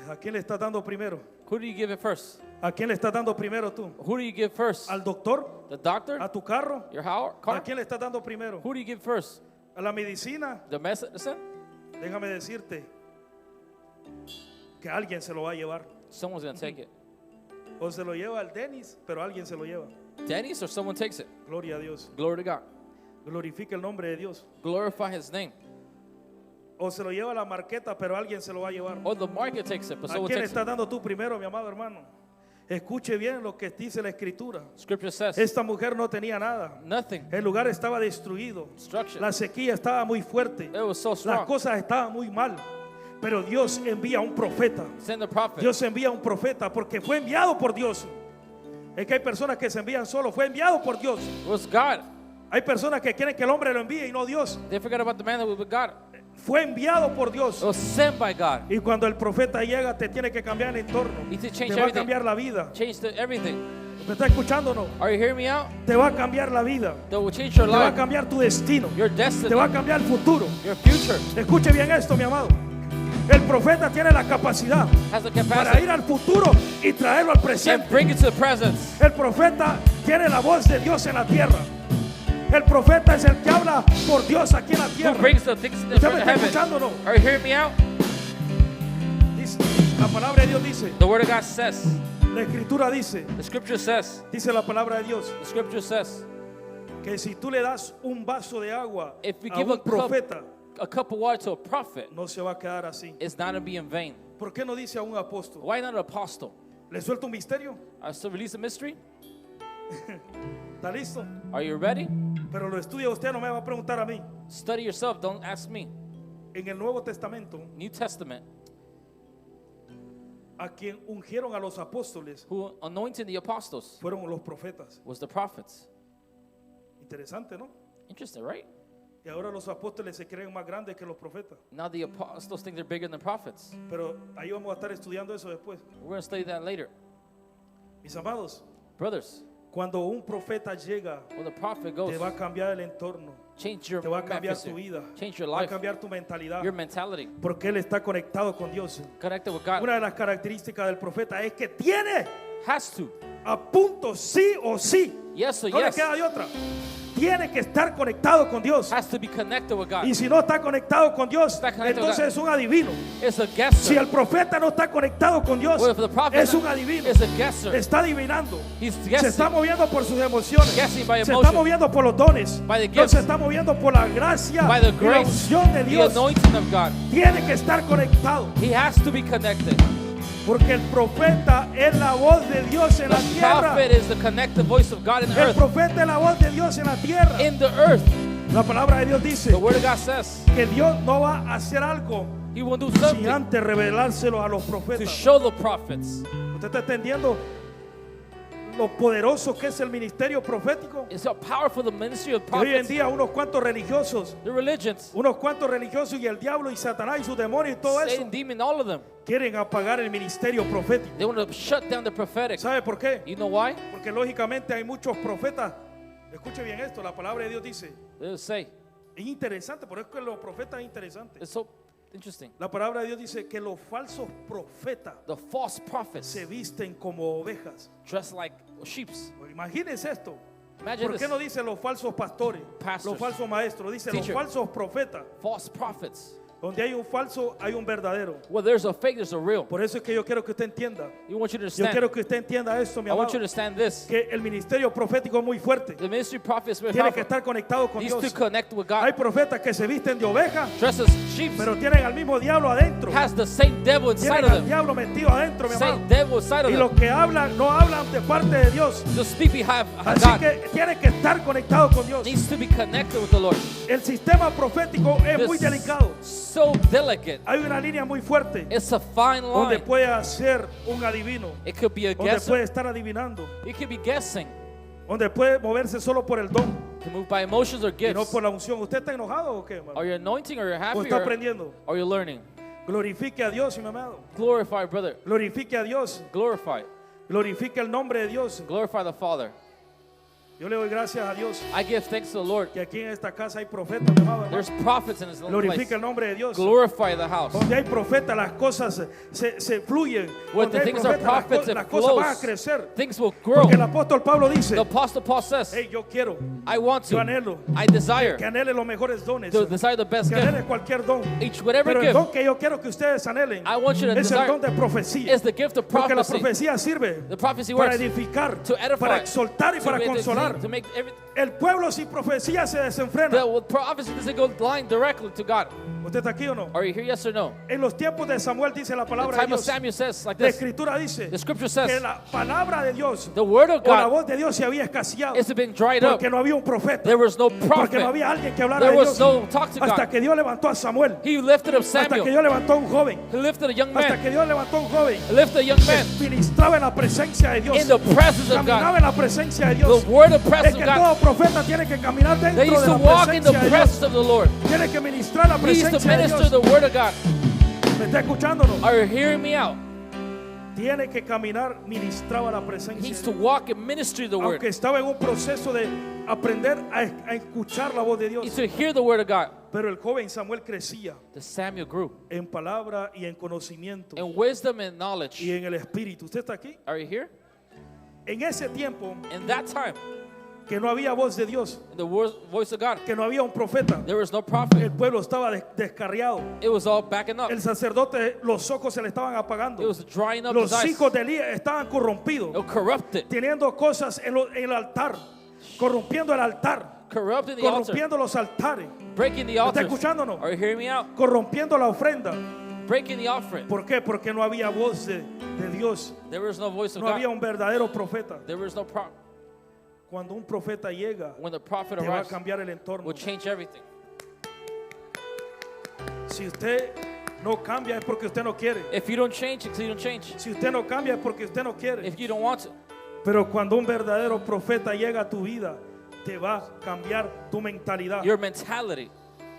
¿A quién le estás dando primero? Who do you give it first? ¿A quién le estás dando primero tú? Who do you give first? ¿Al doctor? The doctor? ¿A tu carro? Your ¿A car? quién le estás dando primero? Who do you give first? ¿A la medicina? The medicine? Déjame decirte que alguien se lo va a llevar. Someone's going to take it. O se lo lleva al Denis, pero alguien se lo lleva. Denny's or someone takes it? Gloria a Dios. Glory to God. Glorifica el nombre de Dios. Glorify his name. O se lo lleva a la marqueta, pero alguien se lo va a llevar. Or the market takes it, but ¿A someone quién le takes estás it. dando tú primero, mi amado hermano? Escuche bien lo que dice la escritura. Scripture says Esta mujer no tenía nada. nothing. El lugar estaba destruido. Destruction. La sequía estaba muy fuerte. It was so Las strong. cosas estaban muy mal. Pero Dios envía un profeta. Send the prophet. Dios envía un profeta porque fue enviado por Dios. Es que hay personas que se envían solo. Fue enviado por Dios. It was God. Hay personas que quieren que el hombre lo envíe y no Dios. They forgot about the man that was with God. Fue enviado por It Dios. was sent by God. Y cuando el profeta llega, te tiene que cambiar el entorno. Need to change Te va a everything. cambiar la vida. Change everything. ¿Me está escuchando o no? Are you hearing me out? Te va a cambiar la vida. That will change your Te va a life, cambiar tu destino. your Te destiny, va a cambiar el futuro. your future. Escuche bien esto, mi amado. El profeta tiene la capacidad Has the para capacity ir al futuro y traerlo al and presente. bring it to the presence. El profeta tiene la voz de Dios en la tierra. El profeta es el que habla por Dios aquí en la Who tierra. brings the things in the ¿Usted me está heaven? escuchando o no? Are you hearing me out? Dice, la palabra de Dios dice, The word of God says, la escritura dice, the scripture says, dice la palabra de Dios, the scripture says, que si tú le das un vaso de agua if we a give a un profeta, cup of water to a prophet, no se va a quedar así. it's not to be in vain. ¿Por qué no dice a un apóstol? Why not an apostle? ¿Le suelto un misterio? I still release a mystery? ¿Está listo? Are you ready? Pero lo estudia usted, no me va a preguntar a mí. Study yourself, don't ask me. En el Nuevo Testamento, New Testament, a quien ungieron a los apóstoles who anointed the apostles fueron los profetas. was the prophets. Interesante, ¿no? Interesting, right? Y ahora los apóstoles se creen más grandes que los profetas. Now the apostles think they're bigger than prophets. Pero ahí vamos a estar estudiando eso después. We're going to study that later. Mis amados, Brothers, cuando un profeta llega, when the prophet goes, te va a cambiar el entorno, change your te va a cambiar tu atmosphere, vida, change your va a life, cambiar tu mentalidad, your mentality, porque él está conectado con Dios. connected with God. Una de las características del profeta es que tiene Has to. a punto sí o sí. Yes or No le yes. queda de otra. Tiene que estar conectado con Dios. Has to be connected with God. Y si no está conectado con Dios, Está conectado entonces con es un adivino. It's a guesser. Si el profeta no está conectado con Dios, Well, if the prophet es un adivino. is a guesser, Está adivinando. he's Se guessing. está moviendo por sus emociones. Guessing by Se está emotion. moviendo por los dones. By the No gifts. se está moviendo por la gracia By the y la grace, unción de the Dios. anointing of God. Tiene que estar conectado. He has to be connected. Porque el profeta es la voz de Dios en la The tierra. prophet is the connected voice of God in the El earth. profeta es la voz de Dios en la tierra. In the earth, La palabra de Dios dice the word of God says que Dios no va a hacer algo He will do sin something antes revelárselo a los to profetas. show the prophets. ¿Usted está entendiendo lo poderoso que es el ministerio profético? It's how powerful the ministry of Que hoy en prophets. día unos cuantos religiosos, The religions, y el diablo y Satanás y sus demonios y todo eso Satan, demon, all of them. quieren apagar el ministerio profético. They want to shut down the prophetic. ¿Sabe por qué? You know why? Porque lógicamente hay muchos profetas. Escuche bien esto, la palabra de Dios dice, They'll say, es interesante, por eso es que los profetas es interesante. it's so interesting. La palabra de Dios dice que los falsos profetas The false prophets se visten como ovejas. dress like sheep. Imagínense esto. Imagine ¿Por qué this. no dice los falsos pastores, Pastors. los falsos maestros? Dice los Teacher. falsos profetas. False prophets. Donde hay un falso, hay un verdadero. Well, there's a fake, there's a real. Por eso es que yo quiero que usted entienda. You want you to Yo understand. quiero que usted entienda esto, mi I want amado. you to understand this. Que el ministerio profético es muy fuerte. The ministry prophet is very Tiene que powerful. estar conectado con Needs Dios. to connect with Hay God. profetas que se visten de oveja, Dressed as sheep, pero tienen al mismo diablo adentro. has the same devil inside Tienen of al them. diablo metido adentro, mi amado. Same devil inside of Y los them. que hablan, no hablan de parte de Dios. The speak behind Así God que tiene que estar conectado con Dios. needs to be connected with the Lord. El sistema profético es muy This delicado. so delicate. Hay una línea muy fuerte It's a fine donde line. puede ser un adivino, It could be a donde guesser. puede estar adivinando, It could be guessing. donde puede moverse solo por el don It can move by emotions or y no gifts. por la unción. ¿Usted está enojado o qué, hermano? Are you anointing or you're ¿O happy está or aprendiendo? are you learning? Glorifique a Dios, mi amado. Glorify, brother. Glorifique a Dios. Glorify. Glorifique el nombre de Dios. Glorify the Father. Yo le doy gracias a Dios I give thanks to the Lord. que aquí en esta casa hay profetas, mi amado, hermano. There's prophets in His own Glorifique place. el nombre de Dios. Glorify the house. Donde hay profetas, las cosas se fluyen. When Donde the hay things are profetas, las prophets, las it cosas van a flows. crecer. Things will grow. Porque el apóstol Pablo dice, The Apostle Paul says, hey, yo quiero I want yo to, anhelo I desire que anhele los mejores dones, to desire the best que gift. anhele cualquier don. Whatever Pero el gift don que yo quiero que ustedes anhelen I want you to es el desire don de profecía. is the gift of Porque la prophecy. profecía sirve The prophecy para works edificar, to edify, para exaltar y to para make- consolar. to make every, El pueblo sin profecía se desenfrena. the prophecy doesn't go blind directly to God. ¿Usted está aquí o no? Are you here? Yes or no? En los tiempos de Samuel dice la The palabra de time of Dios. Samuel says like La this. escritura dice The scripture que says la palabra de Dios the word of o la God voz de Dios se había escaseado has been dried up. porque no había un profeta, There was no porque prophet. no había alguien que hablara There de was Dios no talk to hasta God. que Dios levantó a Samuel, He lifted up hasta que Samuel. Dios levantó a un joven, He lifted a young hasta man. que Dios levantó a un joven He lifted a young que man ministraba en la presencia de Dios, in the presence of caminaba God. en la presencia de Dios. The word of Es presence que of God. todo profeta tiene que caminar They dentro used de to la walk in the presencia de Dios, presence of the Lord. tiene que ministrar la He used to presencia de minister Dios. the word of God. ¿Me está escuchando o no? Are you hearing me out? Tiene que caminar, ministraba la He presencia needs de to Dios. walk and ministry the word. Aunque estaba en un proceso de aprender a escuchar la voz de He needs Dios. to hear the word of God. Pero el joven Samuel crecía The Samuel grew en palabra y en conocimiento in wisdom and y knowledge. en el espíritu. ¿Usted está aquí? Are you here? En ese tiempo In that time, que no había voz de Dios, in the voice of God, que no había un profeta, there was no el prophet. pueblo estaba descarriado. It was all backing up. El sacerdote, los ojos se le estaban It apagando. was drying up Los his eyes. hijos de Elías estaban corrompidos, It was corrupted. teniendo cosas en el altar, corrompiendo el altar, Corrupting the altar. corrompiendo los altares, Breaking the ¿me está altar. escuchándonos? Are you hearing me out? Corrompiendo la ofrenda. Breaking the offering. ¿Por qué? Porque no había voz de Dios. There was no voice of No había God. un verdadero profeta. There was no prophet. Cuando un profeta llega, When the prophet te va a arrives, cambiar el entorno. will change everything. Si usted no cambia es porque usted no quiere. If you don't change, it's 'cause you don't change. Si usted no cambia es porque usted no quiere. If you don't want to. Pero cuando un verdadero profeta llega a tu vida, te va a cambiar tu mentalidad. Your mentality,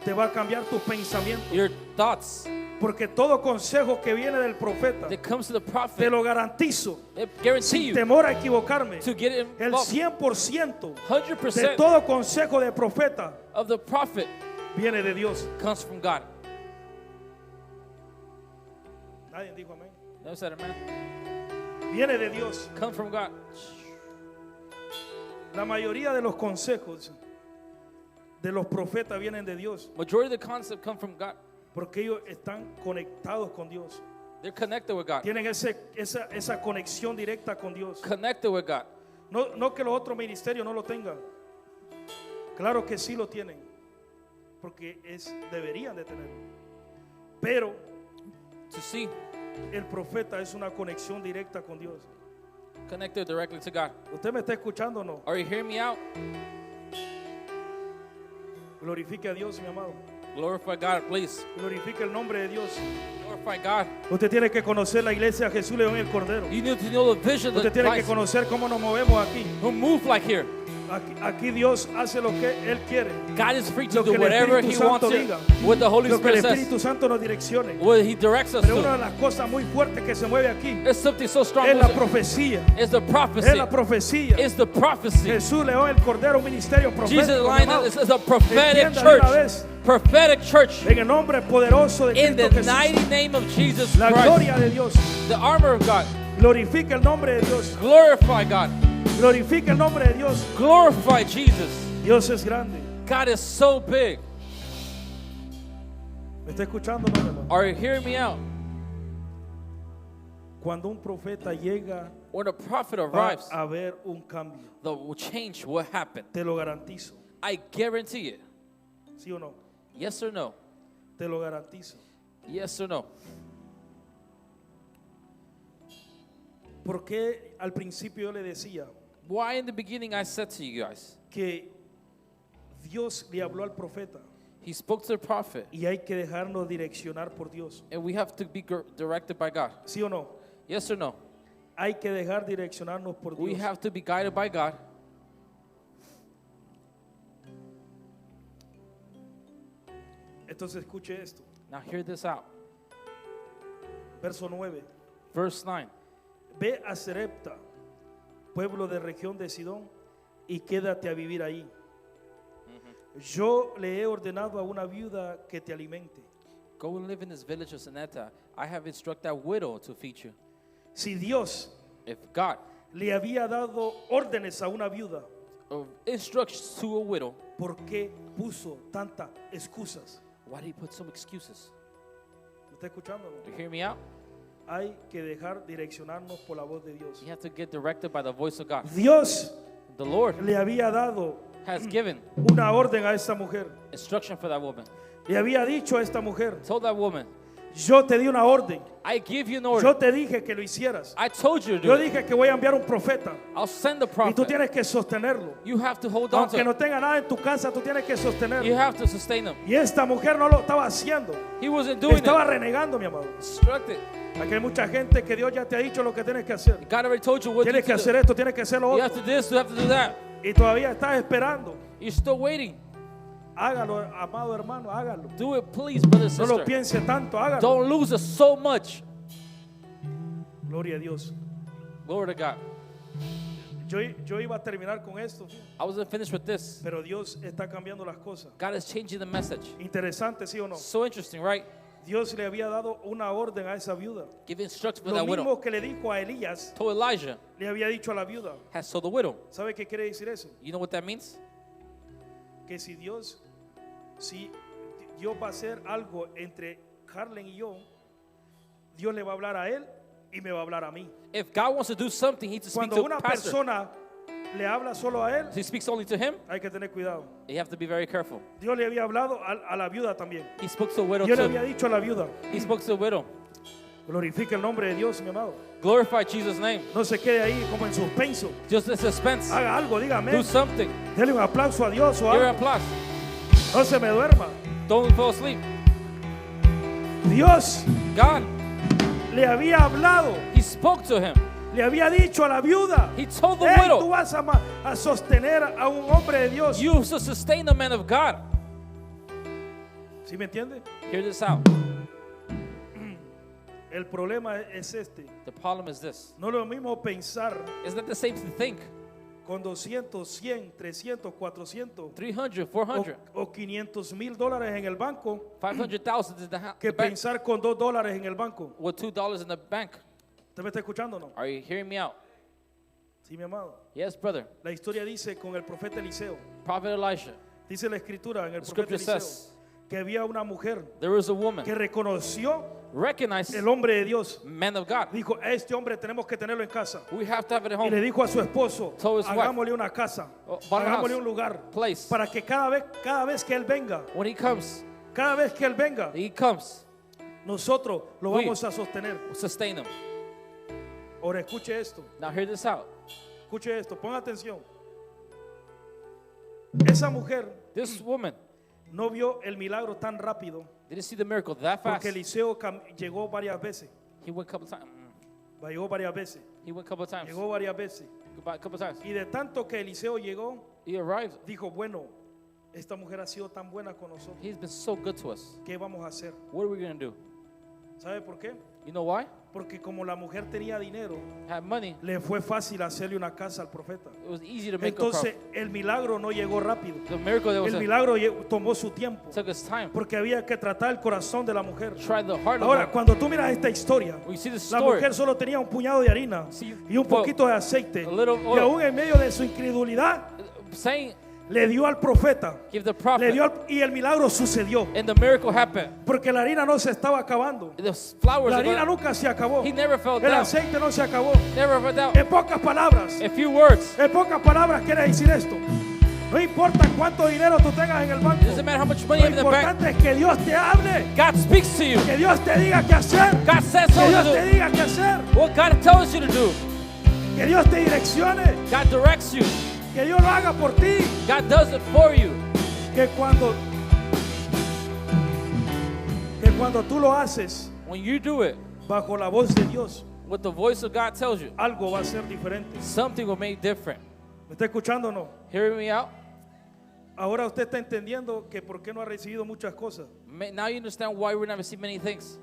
Te va a cambiar tus pensamientos. your thoughts, Porque todo consejo que viene del profeta, that comes to the te prophet, lo garantizo, it guarantee sin you temor a equivocarme, to get el involved. 100% de 100% todo consejo de profeta of the prophet viene de Dios. comes from God. Nadie dijo amén. Never said amen. Viene de Dios. Come from God. La mayoría de los consejos de los profetas vienen de Dios, Majority of the concept come from God. porque ellos están conectados con Dios. They're connected with God. Tienen esa conexión directa con Dios. Connected with God. No que los otros ministerios no lo tengan. Claro que sí lo tienen, porque deberían de tenerlo. Pero To see, el profeta es una conexión directa con Dios. connected directly to God. ¿Usted me está escuchando o no? Are you hearing me out? Glorifique a Dios, mi amado. Glorify God, please. Glorifique el nombre de Dios. Glorify God. Usted tiene que conocer la iglesia Jesús León el Cordero. You need to know the vision Usted that tiene que Christ conocer cómo nos movemos aquí. who move like here. Aquí Dios hace lo que Él quiere. God is free to Lo do que el whatever Espíritu He Santo wants diga. to. What the Holy Lo que el Spirit says. Espíritu Santo nos direccione. What He directs us Pero una to. de las cosas muy fuertes que se mueve aquí It's something so strong. es la profecía. It's the Es prophecy. la profecía. It's the prophecy. Jesús León el Cordero, un ministerio Jesus profético. mi line amado. up is a prophetic Entienda de una church. vez, Prophetic church. en el nombre poderoso de In Cristo the Jesús. mighty name of Jesus La Christ. gloria de Dios. The armor of God. Glorifica el nombre de Dios. Glorify God. Glorifica el nombre de Dios. Glorify Jesus. Dios es grande. God is so big. ¿Me está escuchando, no, mi hermano? Are you hearing me out? Cuando un profeta llega, When a prophet va arrives, a haber un cambio. the change will happen. Te lo garantizo. I guarantee it. ¿Sí o no? Yes or no? Te lo garantizo. Yes or no? ¿Por qué al principio yo le decía Why in the beginning I said to you guys, que Dios le habló al profeta he spoke to the prophet, y hay que dejarnos direccionar por Dios? and we have to be directed by God. ¿Sí o no? Yes or no? Hay que dejar direccionarnos por We Dios. have to be guided by God. Entonces escuche esto. Now hear this out. Verso 9. Verse 9. Ve a Serepta, pueblo de región de Sidón, y quédate a vivir ahí. Yo le he ordenado a una viuda que te alimente. Go and live in this village of Seneta. I have instructed that widow to feed you. Si Dios If God le había dado órdenes a una viuda, instructs to a widow, ¿por qué puso tantas excusas? why did he put some excuses? ¿Me está escuchando? You hear me out? Hay que dejar direccionarnos por la voz de Dios. You have to get directed by the voice of God. Dios The Lord le había dado has given una orden a esta mujer. instruction for that woman. Le había dicho a esta mujer, Told that woman, yo te di una orden. I give you an Yo order. te dije que lo hicieras. I told you to do Yo it. dije que voy a enviar un profeta I'll send the y tú prophet. tienes que sostenerlo. You have to hold on to Aunque no it. tenga nada en tu casa, tú tienes que You sostenerlo. have to sustain him. Y esta mujer no lo estaba haciendo. He wasn't doing Estaba it. renegando, mi amado. Instructed. Aquí hay mucha gente que Dios ya te ha dicho lo que tienes que hacer. God already told you what you Tienes que have to hacer do. esto, tienes que hacer lo You have otro. to do this, you have to do that. Y todavía estás esperando. You're still waiting. Hágalo, amado hermano, hágalo. Do it, please, brother, No lo sister. piense tanto, hágalo. Don't lose us so much. Gloria a Dios. Glory to God. Yo iba a terminar con esto, I wasn't finished with this. pero Dios está cambiando las cosas. God is changing the message. Interesante, ¿sí o no? So interesting, right? Dios le había dado una orden a esa viuda. Give instruction for Lo that widow. mismo que le dijo a Elías, Told Elijah le había dicho a la viuda. has told the widow. ¿Sabe qué quiere decir eso? You know what that means? Que si Dios va a hacer algo entre Harlen y yo, Dios le va a hablar a él y me va a hablar a mí. If God wants to do something, he needs to speak Cuando to una a pastor. persona le habla solo a él, He speaks only to him. hay que tener cuidado. You have to be very careful. Dios le había hablado a la viuda también. He spoke to the widow Dios le too. había dicho a la viuda, He spoke to the widow. glorifique el nombre de Dios, mi amado. Glorify Jesus' name. No se quede ahí como en suspenso. Just in suspense. Haga algo, dígame. Do something. Dele un aplauso a Dios o Give her algo. applause. No se me duerma. Don't fall asleep. Dios God, le había hablado, he spoke to him. le había dicho a la viuda, He told the hey, tú widow, vas a sostener a un hombre de Dios. you shall sustain the man of God. ¿Sí me entiende? Hear this out. El problema es este. The problem is this. No es lo mismo pensar Isn't that the same to think? con 200, 100, 300, 400 300, 400, o $500,000 en el banco 500,000 in the que bank pensar con $2 en el banco. with $2 in the bank. ¿Usted me está escuchando o no? Are you hearing me out? Sí, mi amado. Yes, brother. La historia dice con el profeta Eliseo. Prophet Elisha. Dice la escritura en el The profeta scripture Eliseo says que había una mujer there was a woman que reconoció recognized el hombre de Dios. man of God. Dijo, a este hombre tenemos que tenerlo en casa. We have to have it at Y le home. dijo a su esposo, Told his wife, hagámosle una casa, buy a hagámosle house, un lugar, place. para que cada vez que él venga, When he comes, nosotros lo We- vamos a sostener. sustain him. Ahora escuche esto, Now hear this out. escuche esto, ponga atención. Esa mujer This woman no vio el milagro tan rápido didn't see the miracle that fast. porque Eliseo llegó varias veces, He went a couple times. llegó varias veces, He went a couple times. llegó varias veces. A couple times. Y de tanto que Eliseo llegó, He arrived. dijo, bueno, esta mujer ha sido tan buena con nosotros, He's been so good to us. ¿qué vamos a hacer? What are we going to do? ¿Sabe por qué? You know why? Porque como la mujer tenía dinero, Had money. le fue fácil hacerle una casa al profeta. It was easy to make Entonces el milagro no llegó rápido. the miracle that was El milagro tomó su tiempo took us time. porque había que tratar el corazón de la mujer. Try the heart of Ahora, God. cuando tú miras esta historia, We see the la story. mujer solo tenía un puñado de harina See, y un poquito de aceite. a little Y oil. aún en medio de su incredulidad, Saying le dio al profeta, give the le prophet, dio y el milagro sucedió. and the miracle happened. Porque la harina no se estaba acabando. The flowers La are harina going, nunca se acabó. he never fell El down. aceite no se acabó. Never fell down. En pocas palabras, A few words. en pocas palabras quiere decir esto. No importa cuánto dinero tú tengas en el banco. It doesn't matter how much money you Lo have in the bank. importante es que Dios te hable, God speaks to you. que Dios te diga qué hacer, God says que so Dios to te do. diga qué hacer, What God tells you to do. que Dios te direccione, God directs you. que Dios lo haga por ti, God does it for you. que cuando tú lo haces When you do it, bajo la voz de Dios, what the voice of God tells you, algo va a ser diferente. something will make different. ¿Me está escuchando o no? Hearing me out? Ahora usted está entendiendo que por qué no ha recibido muchas cosas. Now you understand why we're not receiving many things.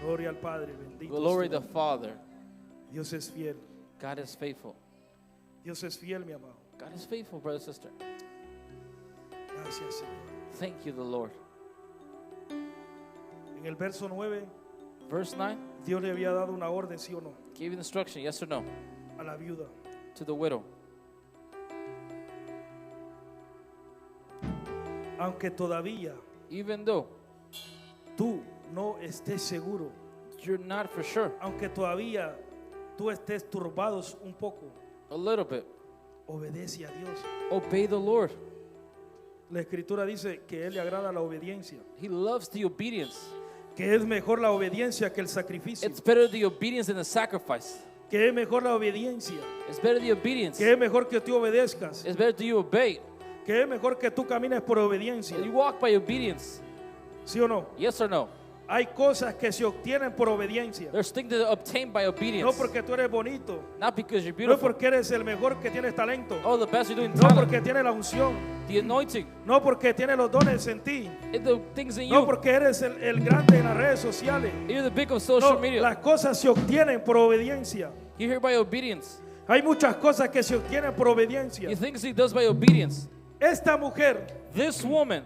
Gloria al Padre, bendito. Glory es to tu the nombre. Father. Dios es fiel. God is faithful. Dios es fiel, mi amado. God is faithful, brother, sister. Gracias, Señor. Thank you, the Lord. En el verso 9, Verse 9, Dios le había dado una orden, sí o no, give instruction, yes or no, a la viuda. to the widow. Aunque todavía Even though tú no estés seguro, you're not for sure, aunque todavía tú estés turbados un poco, a little bit, obedece a Dios. obey the Lord. La Escritura dice que Él le agrada la obediencia, He loves the obedience. que es mejor la obediencia que el sacrificio, It's better the obedience than the sacrifice. que es mejor la obediencia, It's better the obedience. que es mejor que tú obedezcas, It's better you obey. que es mejor que tú camines por obediencia, You walk by obedience. ¿sí o no? Yes or no? Hay cosas que se obtienen por obediencia, There's things that are obtained by no obedience. porque tú eres bonito, Not because you're no beautiful. porque eres el mejor que tienes talento, Oh, the best you're doing no talent. porque tienes la unción, The anointing. no porque tienes los dones en ti, It's the things in no you. porque eres el grande en las redes sociales. You're the big of social No, media. las cosas se obtienen por obediencia. You're here by obedience. Hay muchas cosas que se obtienen por obediencia. The things he does by obedience. Esta mujer This woman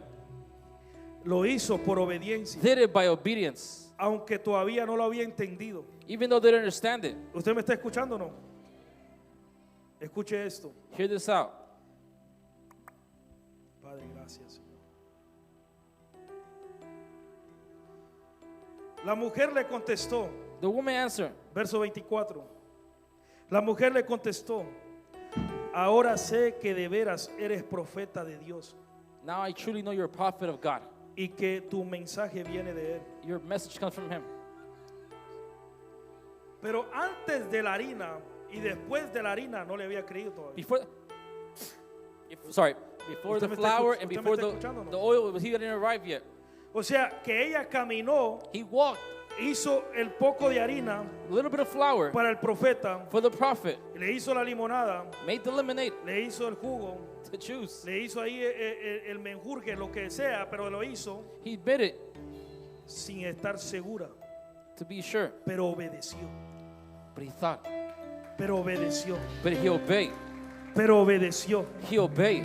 lo hizo por obediencia, did it by obedience. aunque todavía no lo había entendido. Even though they didn't understand it. ¿Usted me está escuchando o no? Escuche esto. Hear this out. Padre, gracias, Señor. La mujer le contestó, The woman answered, verso 24. La mujer le contestó, ahora sé que de veras eres profeta de Dios now I truly know you're a prophet of God. y que tu mensaje viene de Él. Your message comes from him. Pero antes de la harina y después de la harina no le había creído todavía. Before Usted the me está flour escuch- and usted me before está escuchando o no? the oil, he hadn't arrived yet. O sea, que ella caminó, He walked hizo el poco de harina a little bit of flour para el profeta, for the prophet, le hizo la limonada, made the lemonade, le hizo el jugo, the juice. le hizo ahí el menjurje, lo que sea, pero lo hizo He did it sin estar segura, to be sure, pero obedeció, but he thought, pero obedeció, but he obeyed. pero obedeció. He obeyed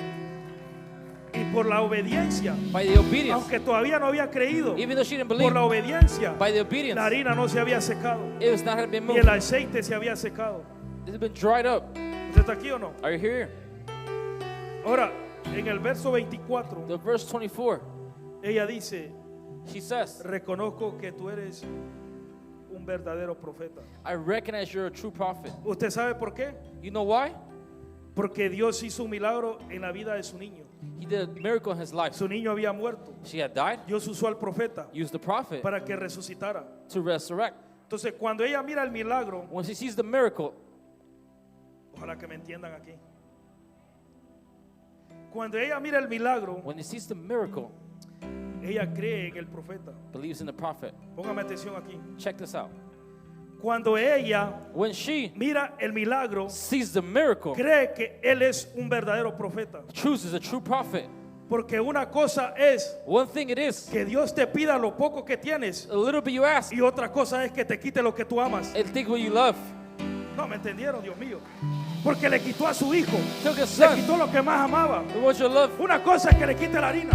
Y por la obediencia, by the obedience. aunque todavía no había creído, Even though she didn't por believe, la obediencia, by the obedience, la harina no se había secado it was not had been y moved. el aceite se había secado. It had been dried up. ¿Usted está aquí o no? Are you here? Ahora, en el verso 24, The verse 24, ella dice, she says, reconozco que tú eres un verdadero profeta. I recognize you're a true prophet. ¿Usted sabe por qué? You know why? Porque Dios hizo un milagro en la vida de su niño. He did a miracle in his life. Su niño había muerto. She had died, Dios usó al profeta used the prophet para que resucitara. to resurrect. Entonces, cuando ella mira el milagro, When she sees the miracle, ojalá que me entiendan aquí. Cuando ella mira el milagro, when she sees the miracle, ella cree en el profeta. believes in the prophet. Póngame atención aquí. Check this out. Cuando ella When she mira el milagro, sees the miracle, cree que él es un verdadero profeta. chooses a true prophet. Porque una cosa es One thing it is, que Dios te pida lo poco que tienes a little bit you ask, y otra cosa es que te quite lo que tú amas. and think what you love. No me entendieron, Dios mío. Porque le quitó a su hijo, Took his le son, quitó lo que más amaba. the one you love. Una cosa es que le quite la harina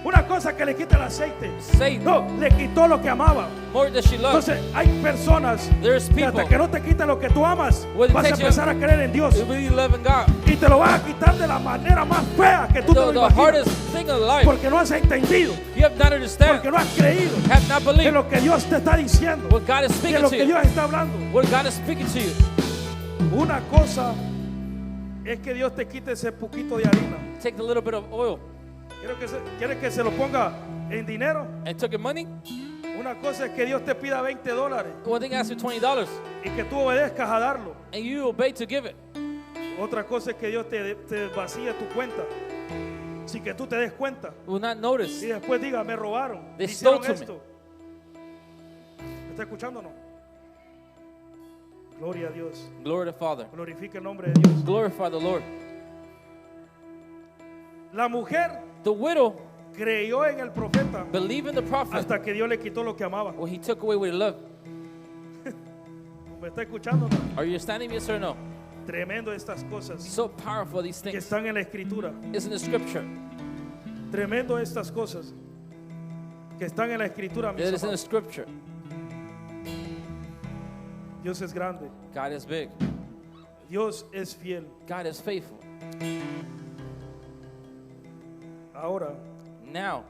Una cosa que le quita el aceite. Satan, No, le quitó lo que amaba. more than she loved. Entonces hay personas There's que hasta people que no te quiten lo que tú amas, When it vas a takes you- empezar a creer en Dios. You really love in God. Y te lo vas a quitar de la manera más fea que tú te lo The imaginas. hardest thing in life. Porque no has entendido, You have not understand. porque no has creído Have not en believed lo que Dios te está diciendo, what God is de speaking lo to que you. Dios está hablando. What God is speaking to you. Una cosa es que Dios te quite ese poquito de harina. Take a little bit of oil ¿Quieres que se lo ponga en dinero? and took your money. Una cosa es que Dios te pida $20 One thing asks you $20 y que tú obedezcas a darlo. and you obey to give it. Otra cosa es que Dios te vacíe tu cuenta sin que tú te des cuenta. You will not Y notice. después diga, me robaron, They me hicieron stole to esto. ¿Me está escuchando o no? Gloria a Dios. Glory to the Father. Glorifique el nombre de Dios. Glorify the Lord. La mujer The widow creyó en el profeta believed in the prophet hasta que Dios le quitó lo que amaba. when he took away what he loved. ¿Me está escuchando o no? Are you understanding me, yes or no? Tremendo estas cosas So powerful, these que things. están en la escritura. It's in the scripture. Tremendo estas cosas que están en la escritura, mis It is in the amados. scripture. Dios es grande. God is big. Dios es fiel. God is faithful. Ahora, Now,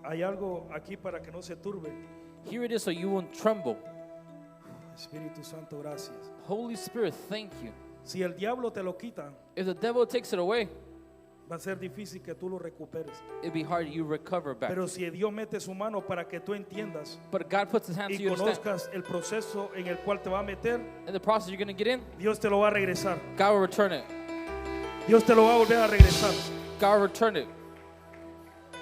hay algo aquí para que no se turbe. here it is so you won't tremble. Espíritu Santo, gracias. Holy Spirit, thank you. Si el diablo te lo quita, If the devil takes it away, va a ser difícil que tú lo recuperes. it'd be hard you recover back. Pero si Dios mete su mano para que tú entiendas But God puts his hand y to you understand. conozcas el proceso en el cual te va a meter, In the process you're going to get in, Dios te lo va a regresar. God will return it. Dios te lo va a volver a regresar. God will return it.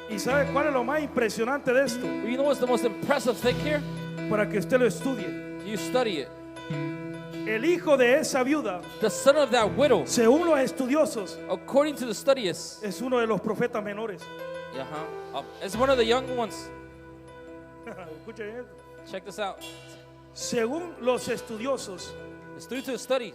¿Y sabe cuál es lo más impresionante de esto? You know what's the most impressive thing here? Para que usted lo estudie. You study it. El hijo de esa viuda, The son of that widow, según los estudiosos, according to the studies, es uno de los profetas menores. it's one of the young ones. Escuchen esto. Check this out. Según los estudiosos, It's due to the study.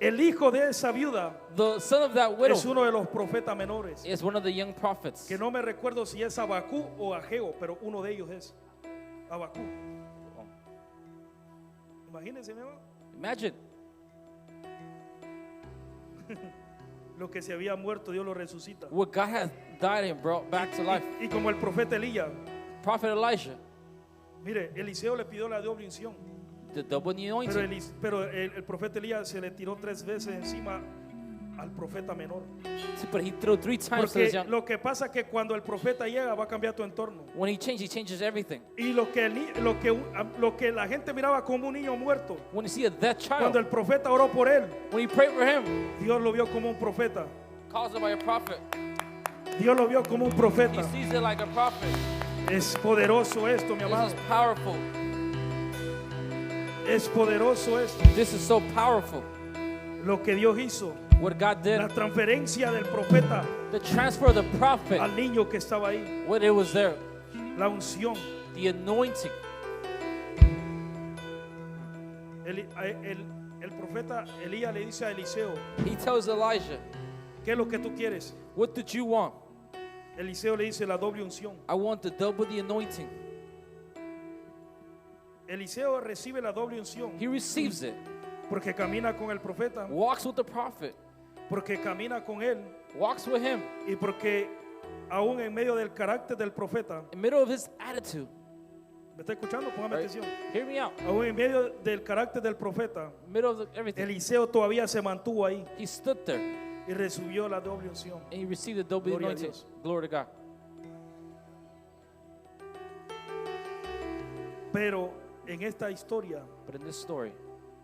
el hijo de esa viuda The son of that widow es uno de los profetas menores. is one of the young prophets. Que no me recuerdo si es Abacú o Ageo, pero uno de ellos es Abacú. Imagínense, mi hermano, Imagine lo que se había muerto, Dios lo resucita. what God has died and brought back to life. Y como el profeta Elías, Prophet Elijah, mire, Eliseo le pidió la doble unción, the double pero, anointing. pero el profeta Elías se le tiró 3 veces encima al profeta menor. But he threw 3 times to this Porque young. lo que pasa es que cuando el profeta llega va a cambiar tu entorno. When he changes everything. Y lo que la gente miraba como un niño muerto, When you see a dead cuando child, el profeta oró por él, when you pray for him, Dios lo vio como un profeta. calls it by a prophet. Dios lo vio como un He profeta. sees it like a prophet. Es poderoso esto, mi This amado. is powerful. Es poderoso esto. This is so powerful. Lo que Dios hizo. What God did, La transferencia del profeta the transfer of the prophet, al niño que estaba ahí. what it was there, La unción. the anointing. El profeta Elías le dice a Eliseo, He tells Elijah, ¿qué es lo que tú quieres? what did you want? Eliseo le dice la doble unción. I want the double the anointing. Eliseo recibe la doble unción He receives it, porque camina con el profeta, walks with the prophet, porque camina con él walks with him. y porque aún en medio del carácter del profeta, In the middle of his attitude, ¿me está escuchando? Póngame right? atención. Hear me out. Aún en medio del carácter del profeta, Middle of everything, Eliseo todavía se mantuvo ahí he stood there y recibió la doble unción. and he received the double Gloria a anointing. Dios. Glory to God. Pero en esta historia, But in this story,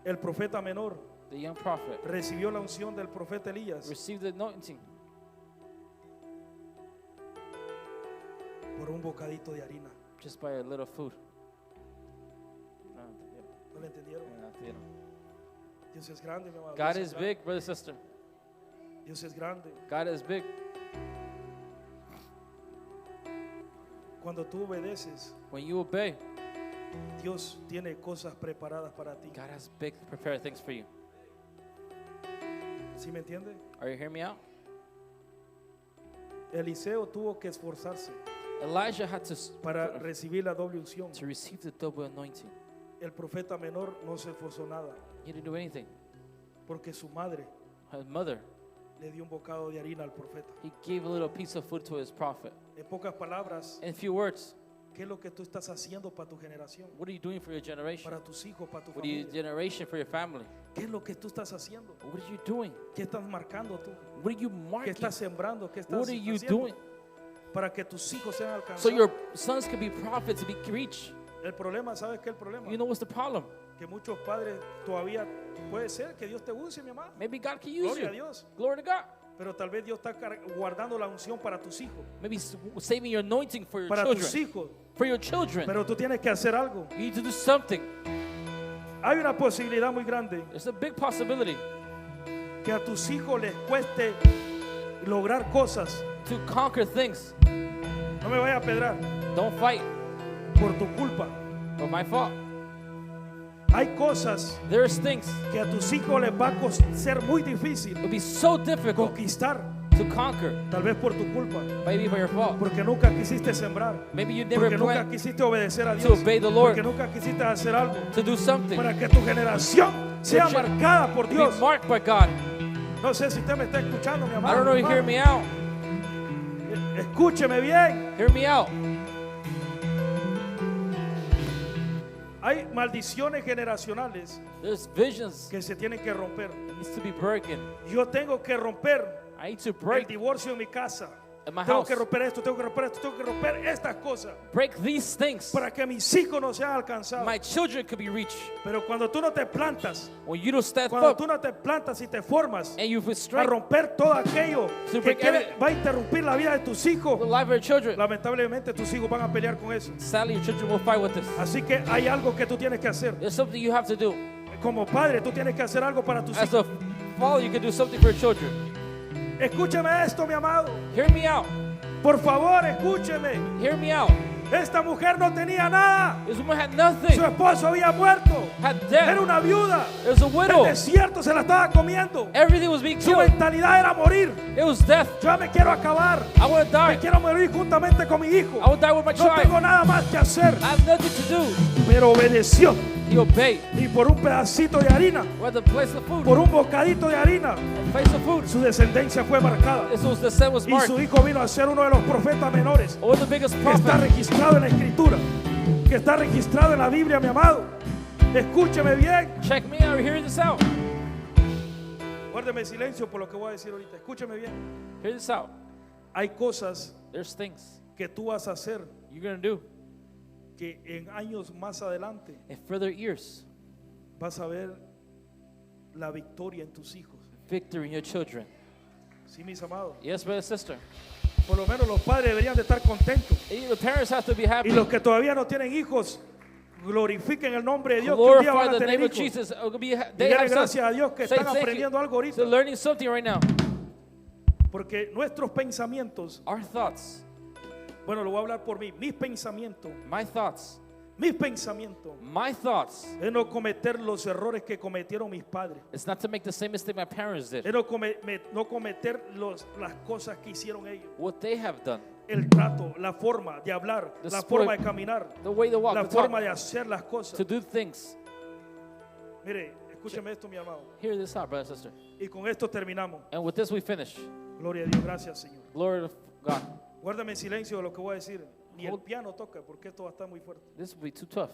el profeta menor the young prophet recibió la unción del profeta Elías received the anointing por un bocadito de harina. just by a little food. ¿No le entendieron? Dios es grande, mi amado. God Dios is grande. big, brother, sister. Dios es grande. God is big. Cuando tú obedeces, When you obey, Dios tiene cosas preparadas para ti. God has big prepared things for you. ¿Sí me entiende? Are you hearing me out? Eliseo tuvo que esforzarse Elijah had to, para recibir la doble unción. to receive the double anointing. El profeta menor no se esforzó nada He didn't do anything. porque su madre His mother, le dio un bocado de harina al profeta. he gave a little piece of food to his prophet. En pocas palabras, In few words, ¿qué es lo que tú estás haciendo para tu generación? what are you doing for your generation? Para tus hijos, para tu What are you familia. generation for your family? ¿Qué es lo que tú estás haciendo? What are you doing? ¿Qué estás marcando tú? What are you ¿Qué marking? estás sembrando? ¿Qué estás What are you haciendo? doing? Para que tus hijos sean So alcanzados. your sons can be prophets, be reach. El problema, ¿sabes qué es el problema? You know what's the problem? Que muchos padres todavía, puede ser que Dios te use, mi amado. Maybe God can use Gloria a you. Dios. Glory to God. Pero tal vez Dios está guardando la unción para tus hijos. Maybe saving your anointing for your Para tus children. hijos. For your children. Pero tú tienes que hacer algo. You need to do something. Hay una posibilidad muy grande There's a big possibility que a tus hijos les cueste lograr cosas. to conquer things. No me vayas a pedrar Don't fight por tu culpa. for my fault. Hay cosas There's things. que a tus hijos les va a ser muy difícil It'll be so difficult conquistar, to conquer. tal vez por tu culpa, Maybe by your fault. porque nunca quisiste sembrar, Maybe you never porque nunca planned quisiste obedecer a to Dios, obey the Lord, porque nunca quisiste hacer algo to do something. para que tu generación sea Your marcada por Be Dios. marked by God. No sé si usted me está escuchando, mi I amado. don't know if you hear me out. Escúcheme bien. Hear me out. Hay maldiciones generacionales There's visions que se tienen que romper. that needs to be broken. Yo tengo que romper I need to el break divorcio en mi casa. in my Tengo house. que romper esto, tengo que romper esto, tengo que romper estas cosas Break these things. para que mis hijos no sean alcanzados. My children could be reached. Pero cuando tú no te plantas, When you don't step cuando up tú no te plantas y te formas and you a strike romper todo aquello To que break va a interrumpir la vida de tus hijos, the life of your children, lamentablemente tus hijos van a pelear con eso. sadly your children will fight with this. Así que hay algo que tú tienes que hacer. There's something you have to do. Como padre, tú tienes que hacer algo para tus As hijos. a father, you can do something for your children. Escúcheme esto, mi amado. Hear me out. Por favor, escúcheme. Hear me out. Esta mujer no tenía nada. This woman had Su nothing. esposo había muerto. Had Era death. una viuda. It was a El widow. desierto se la estaba comiendo. Everything was being Su killed. mentalidad era morir. It was death. Yo me quiero acabar. I want to Me die. quiero morir juntamente con mi hijo. I will die with my No tengo child. nada más que hacer. I have nothing to do. Pero obedeció. He obeyed. Y por un pedacito de harina, Where the place of food. por un bocadito de harina, The place of food. su descendencia fue marcada. This was the son was Y marked. su hijo vino a ser uno de los profetas menores. Or the biggest Que está prophet. registrado en la escritura, que está registrado en la Biblia, mi amado. Escúcheme bien. Check me out. Hear this out. Guárdeme silencio por lo que voy a decir ahorita. Escúcheme bien. Hear this out. Hay cosas There's things que tú vas a hacer you're going to do que en años más adelante in further years. vas a ver la victoria en tus hijos. Victory in your children. Sí, mis amados. Yes, brother, sister. Por lo menos los padres deberían de estar contentos. The parents have to be Y happy. los que todavía no tienen hijos, glorifiquen el nombre de Dios, que un día van Glorify a the tener name of hijos. Jesus. They Y denle have gracias something. a Dios que Say están thank you. aprendiendo algo ahorita. They're learning something right now. Porque nuestros pensamientos, Our thoughts, bueno, lo voy a hablar por mí, mis pensamientos my thoughts es no cometer los errores que cometieron mis padres. it's not to make the same mistake my parents did. Es no cometer las cosas que hicieron ellos. What they have done, El trato, la forma de hablar, The la spirit, forma de caminar, the way they walk, la the forma talk, de hacer las cosas. to do things. Mire, escúcheme esto, mi amado. Hear this out, brother, sister. Y con esto terminamos. And with this we finish. Gloria a Dios, gracias, Señor. Glory to God. Guárdame en silencio de lo que voy a decir. Ni el Hold- piano toca porque esto va a estar muy fuerte. This will be too tough.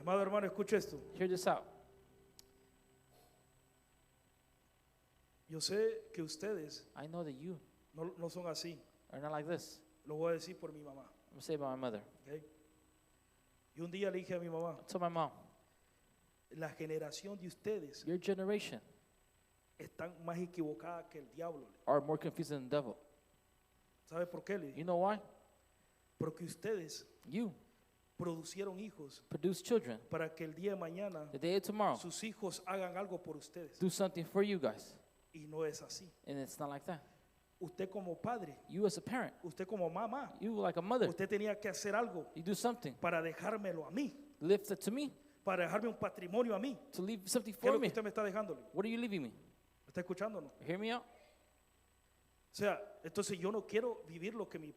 Amado hermano, escuche esto. Hear this out. Yo sé que ustedes I know that you no son así. are not like this. Lo voy a decir por mi mamá. I'm going to say about my mother. ¿Ok? Y un día le dije a mi mamá, I told my mom, la generación de ustedes your generation están más equivocada que el diablo. are more confused than the devil. ¿Sabe por qué? Le dije? You know why? Porque ustedes You producieron hijos produce children. para que el día de mañana The day of tomorrow, sus hijos hagan algo por ustedes. do something for you guys. Y no es así. And it's not like that. Usted como padre, You as a parent, usted como mamá, you like a mother, usted tenía que hacer algo you do something. para dejármelo a mí, Lift it to me, para dejarme un patrimonio a mí. to leave something ¿Qué es for lo que me. usted me está dejándole? What are you leaving me? ¿Me está escuchando o no? Hear me out? sea, entonces yo no quiero vivir lo que mis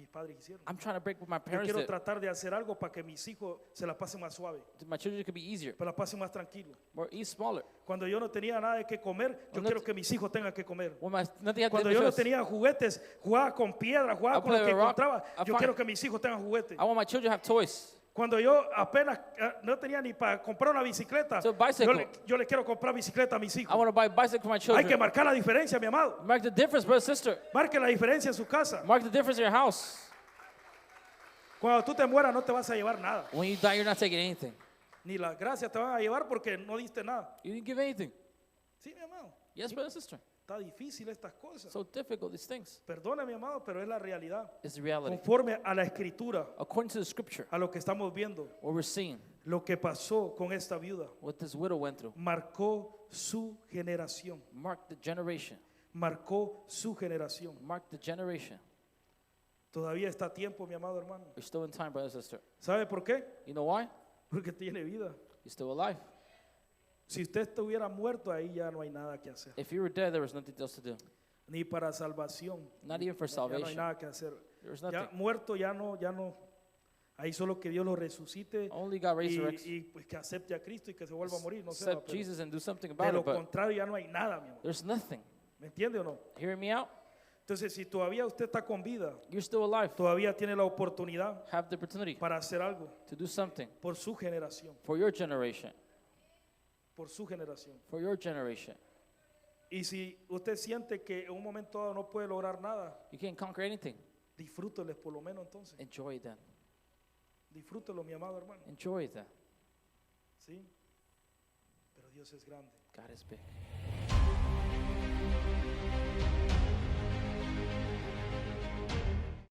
padres hicieron. I'm trying to break what my Yo parents quiero did. tratar de hacer algo para que mis hijos se la pasen más suave, My children could be easier, para la pasen más tranquilo. or eat smaller. Cuando yo no tenía nada de qué comer, yo No quiero te- que mis hijos tengan que comer. When nothing had to Cuando do yo no with us. tenía juguetes, jugaba con piedra, jugaba I con lo play que with rock. encontraba. I Yo find- quiero que mis hijos tengan juguetes. I want my children to have toys. Cuando yo apenas no tenía ni para comprar una bicicleta, So bicycle. yo le quiero comprar bicicleta a mis I hijos. want to buy a bicycle for my Hay que children. marcar la diferencia, mi amado. Mark the difference, brother, sister. Marque la diferencia en su casa. Mark the difference in your house. Cuando tú te mueras no te vas a llevar nada. When you die, you're not taking anything. Ni las gracias te van a llevar porque no diste nada. You didn't give anything. Sí, mi amado. Yes, brother, sister. Está difícil estas cosas. So difficult, these things. Perdona, mi amado, pero es la realidad. It's the reality. Conforme a la escritura, According to the scripture, a lo que estamos viendo, what we're seeing, lo que pasó con esta viuda, what this widow went through, marcó su generación. marked the generation. Marcó su generación. Marked the generation. Todavía está a tiempo, mi amado hermano. You're still in time, brother, sister. ¿Sabe por qué? You know why? Porque tiene vida. You're still alive. Si usted estuviera muerto, ahí ya no hay nada que hacer. If you were dead, there was nothing else to do. Ni para salvación. Not even for Ya no hay salvation. nada que hacer. There was Ya nothing. muerto, ya no. Ahí solo que Dios lo resucite Only God resurrects. y pues que acepte a Cristo y que se vuelva a morir. No sé, Accept pero Jesus and do something de about lo it, but contrario ya no hay nada, mi amor. there's nothing. ¿Me entiende o no? Hearing me out? Entonces, si todavía usted está con vida, You're still alive. todavía tiene la oportunidad Have the opportunity para hacer algo to do something por su generación, for your generation. por su generación. For your generation. Y si usted siente que en un momento dado no puede lograr nada, You can't conquer anything. disfrúteles por lo menos entonces. Enjoy them. Disfrútelo, mi amado hermano. Enjoy them. ¿Sí? Pero Dios es grande. God is big.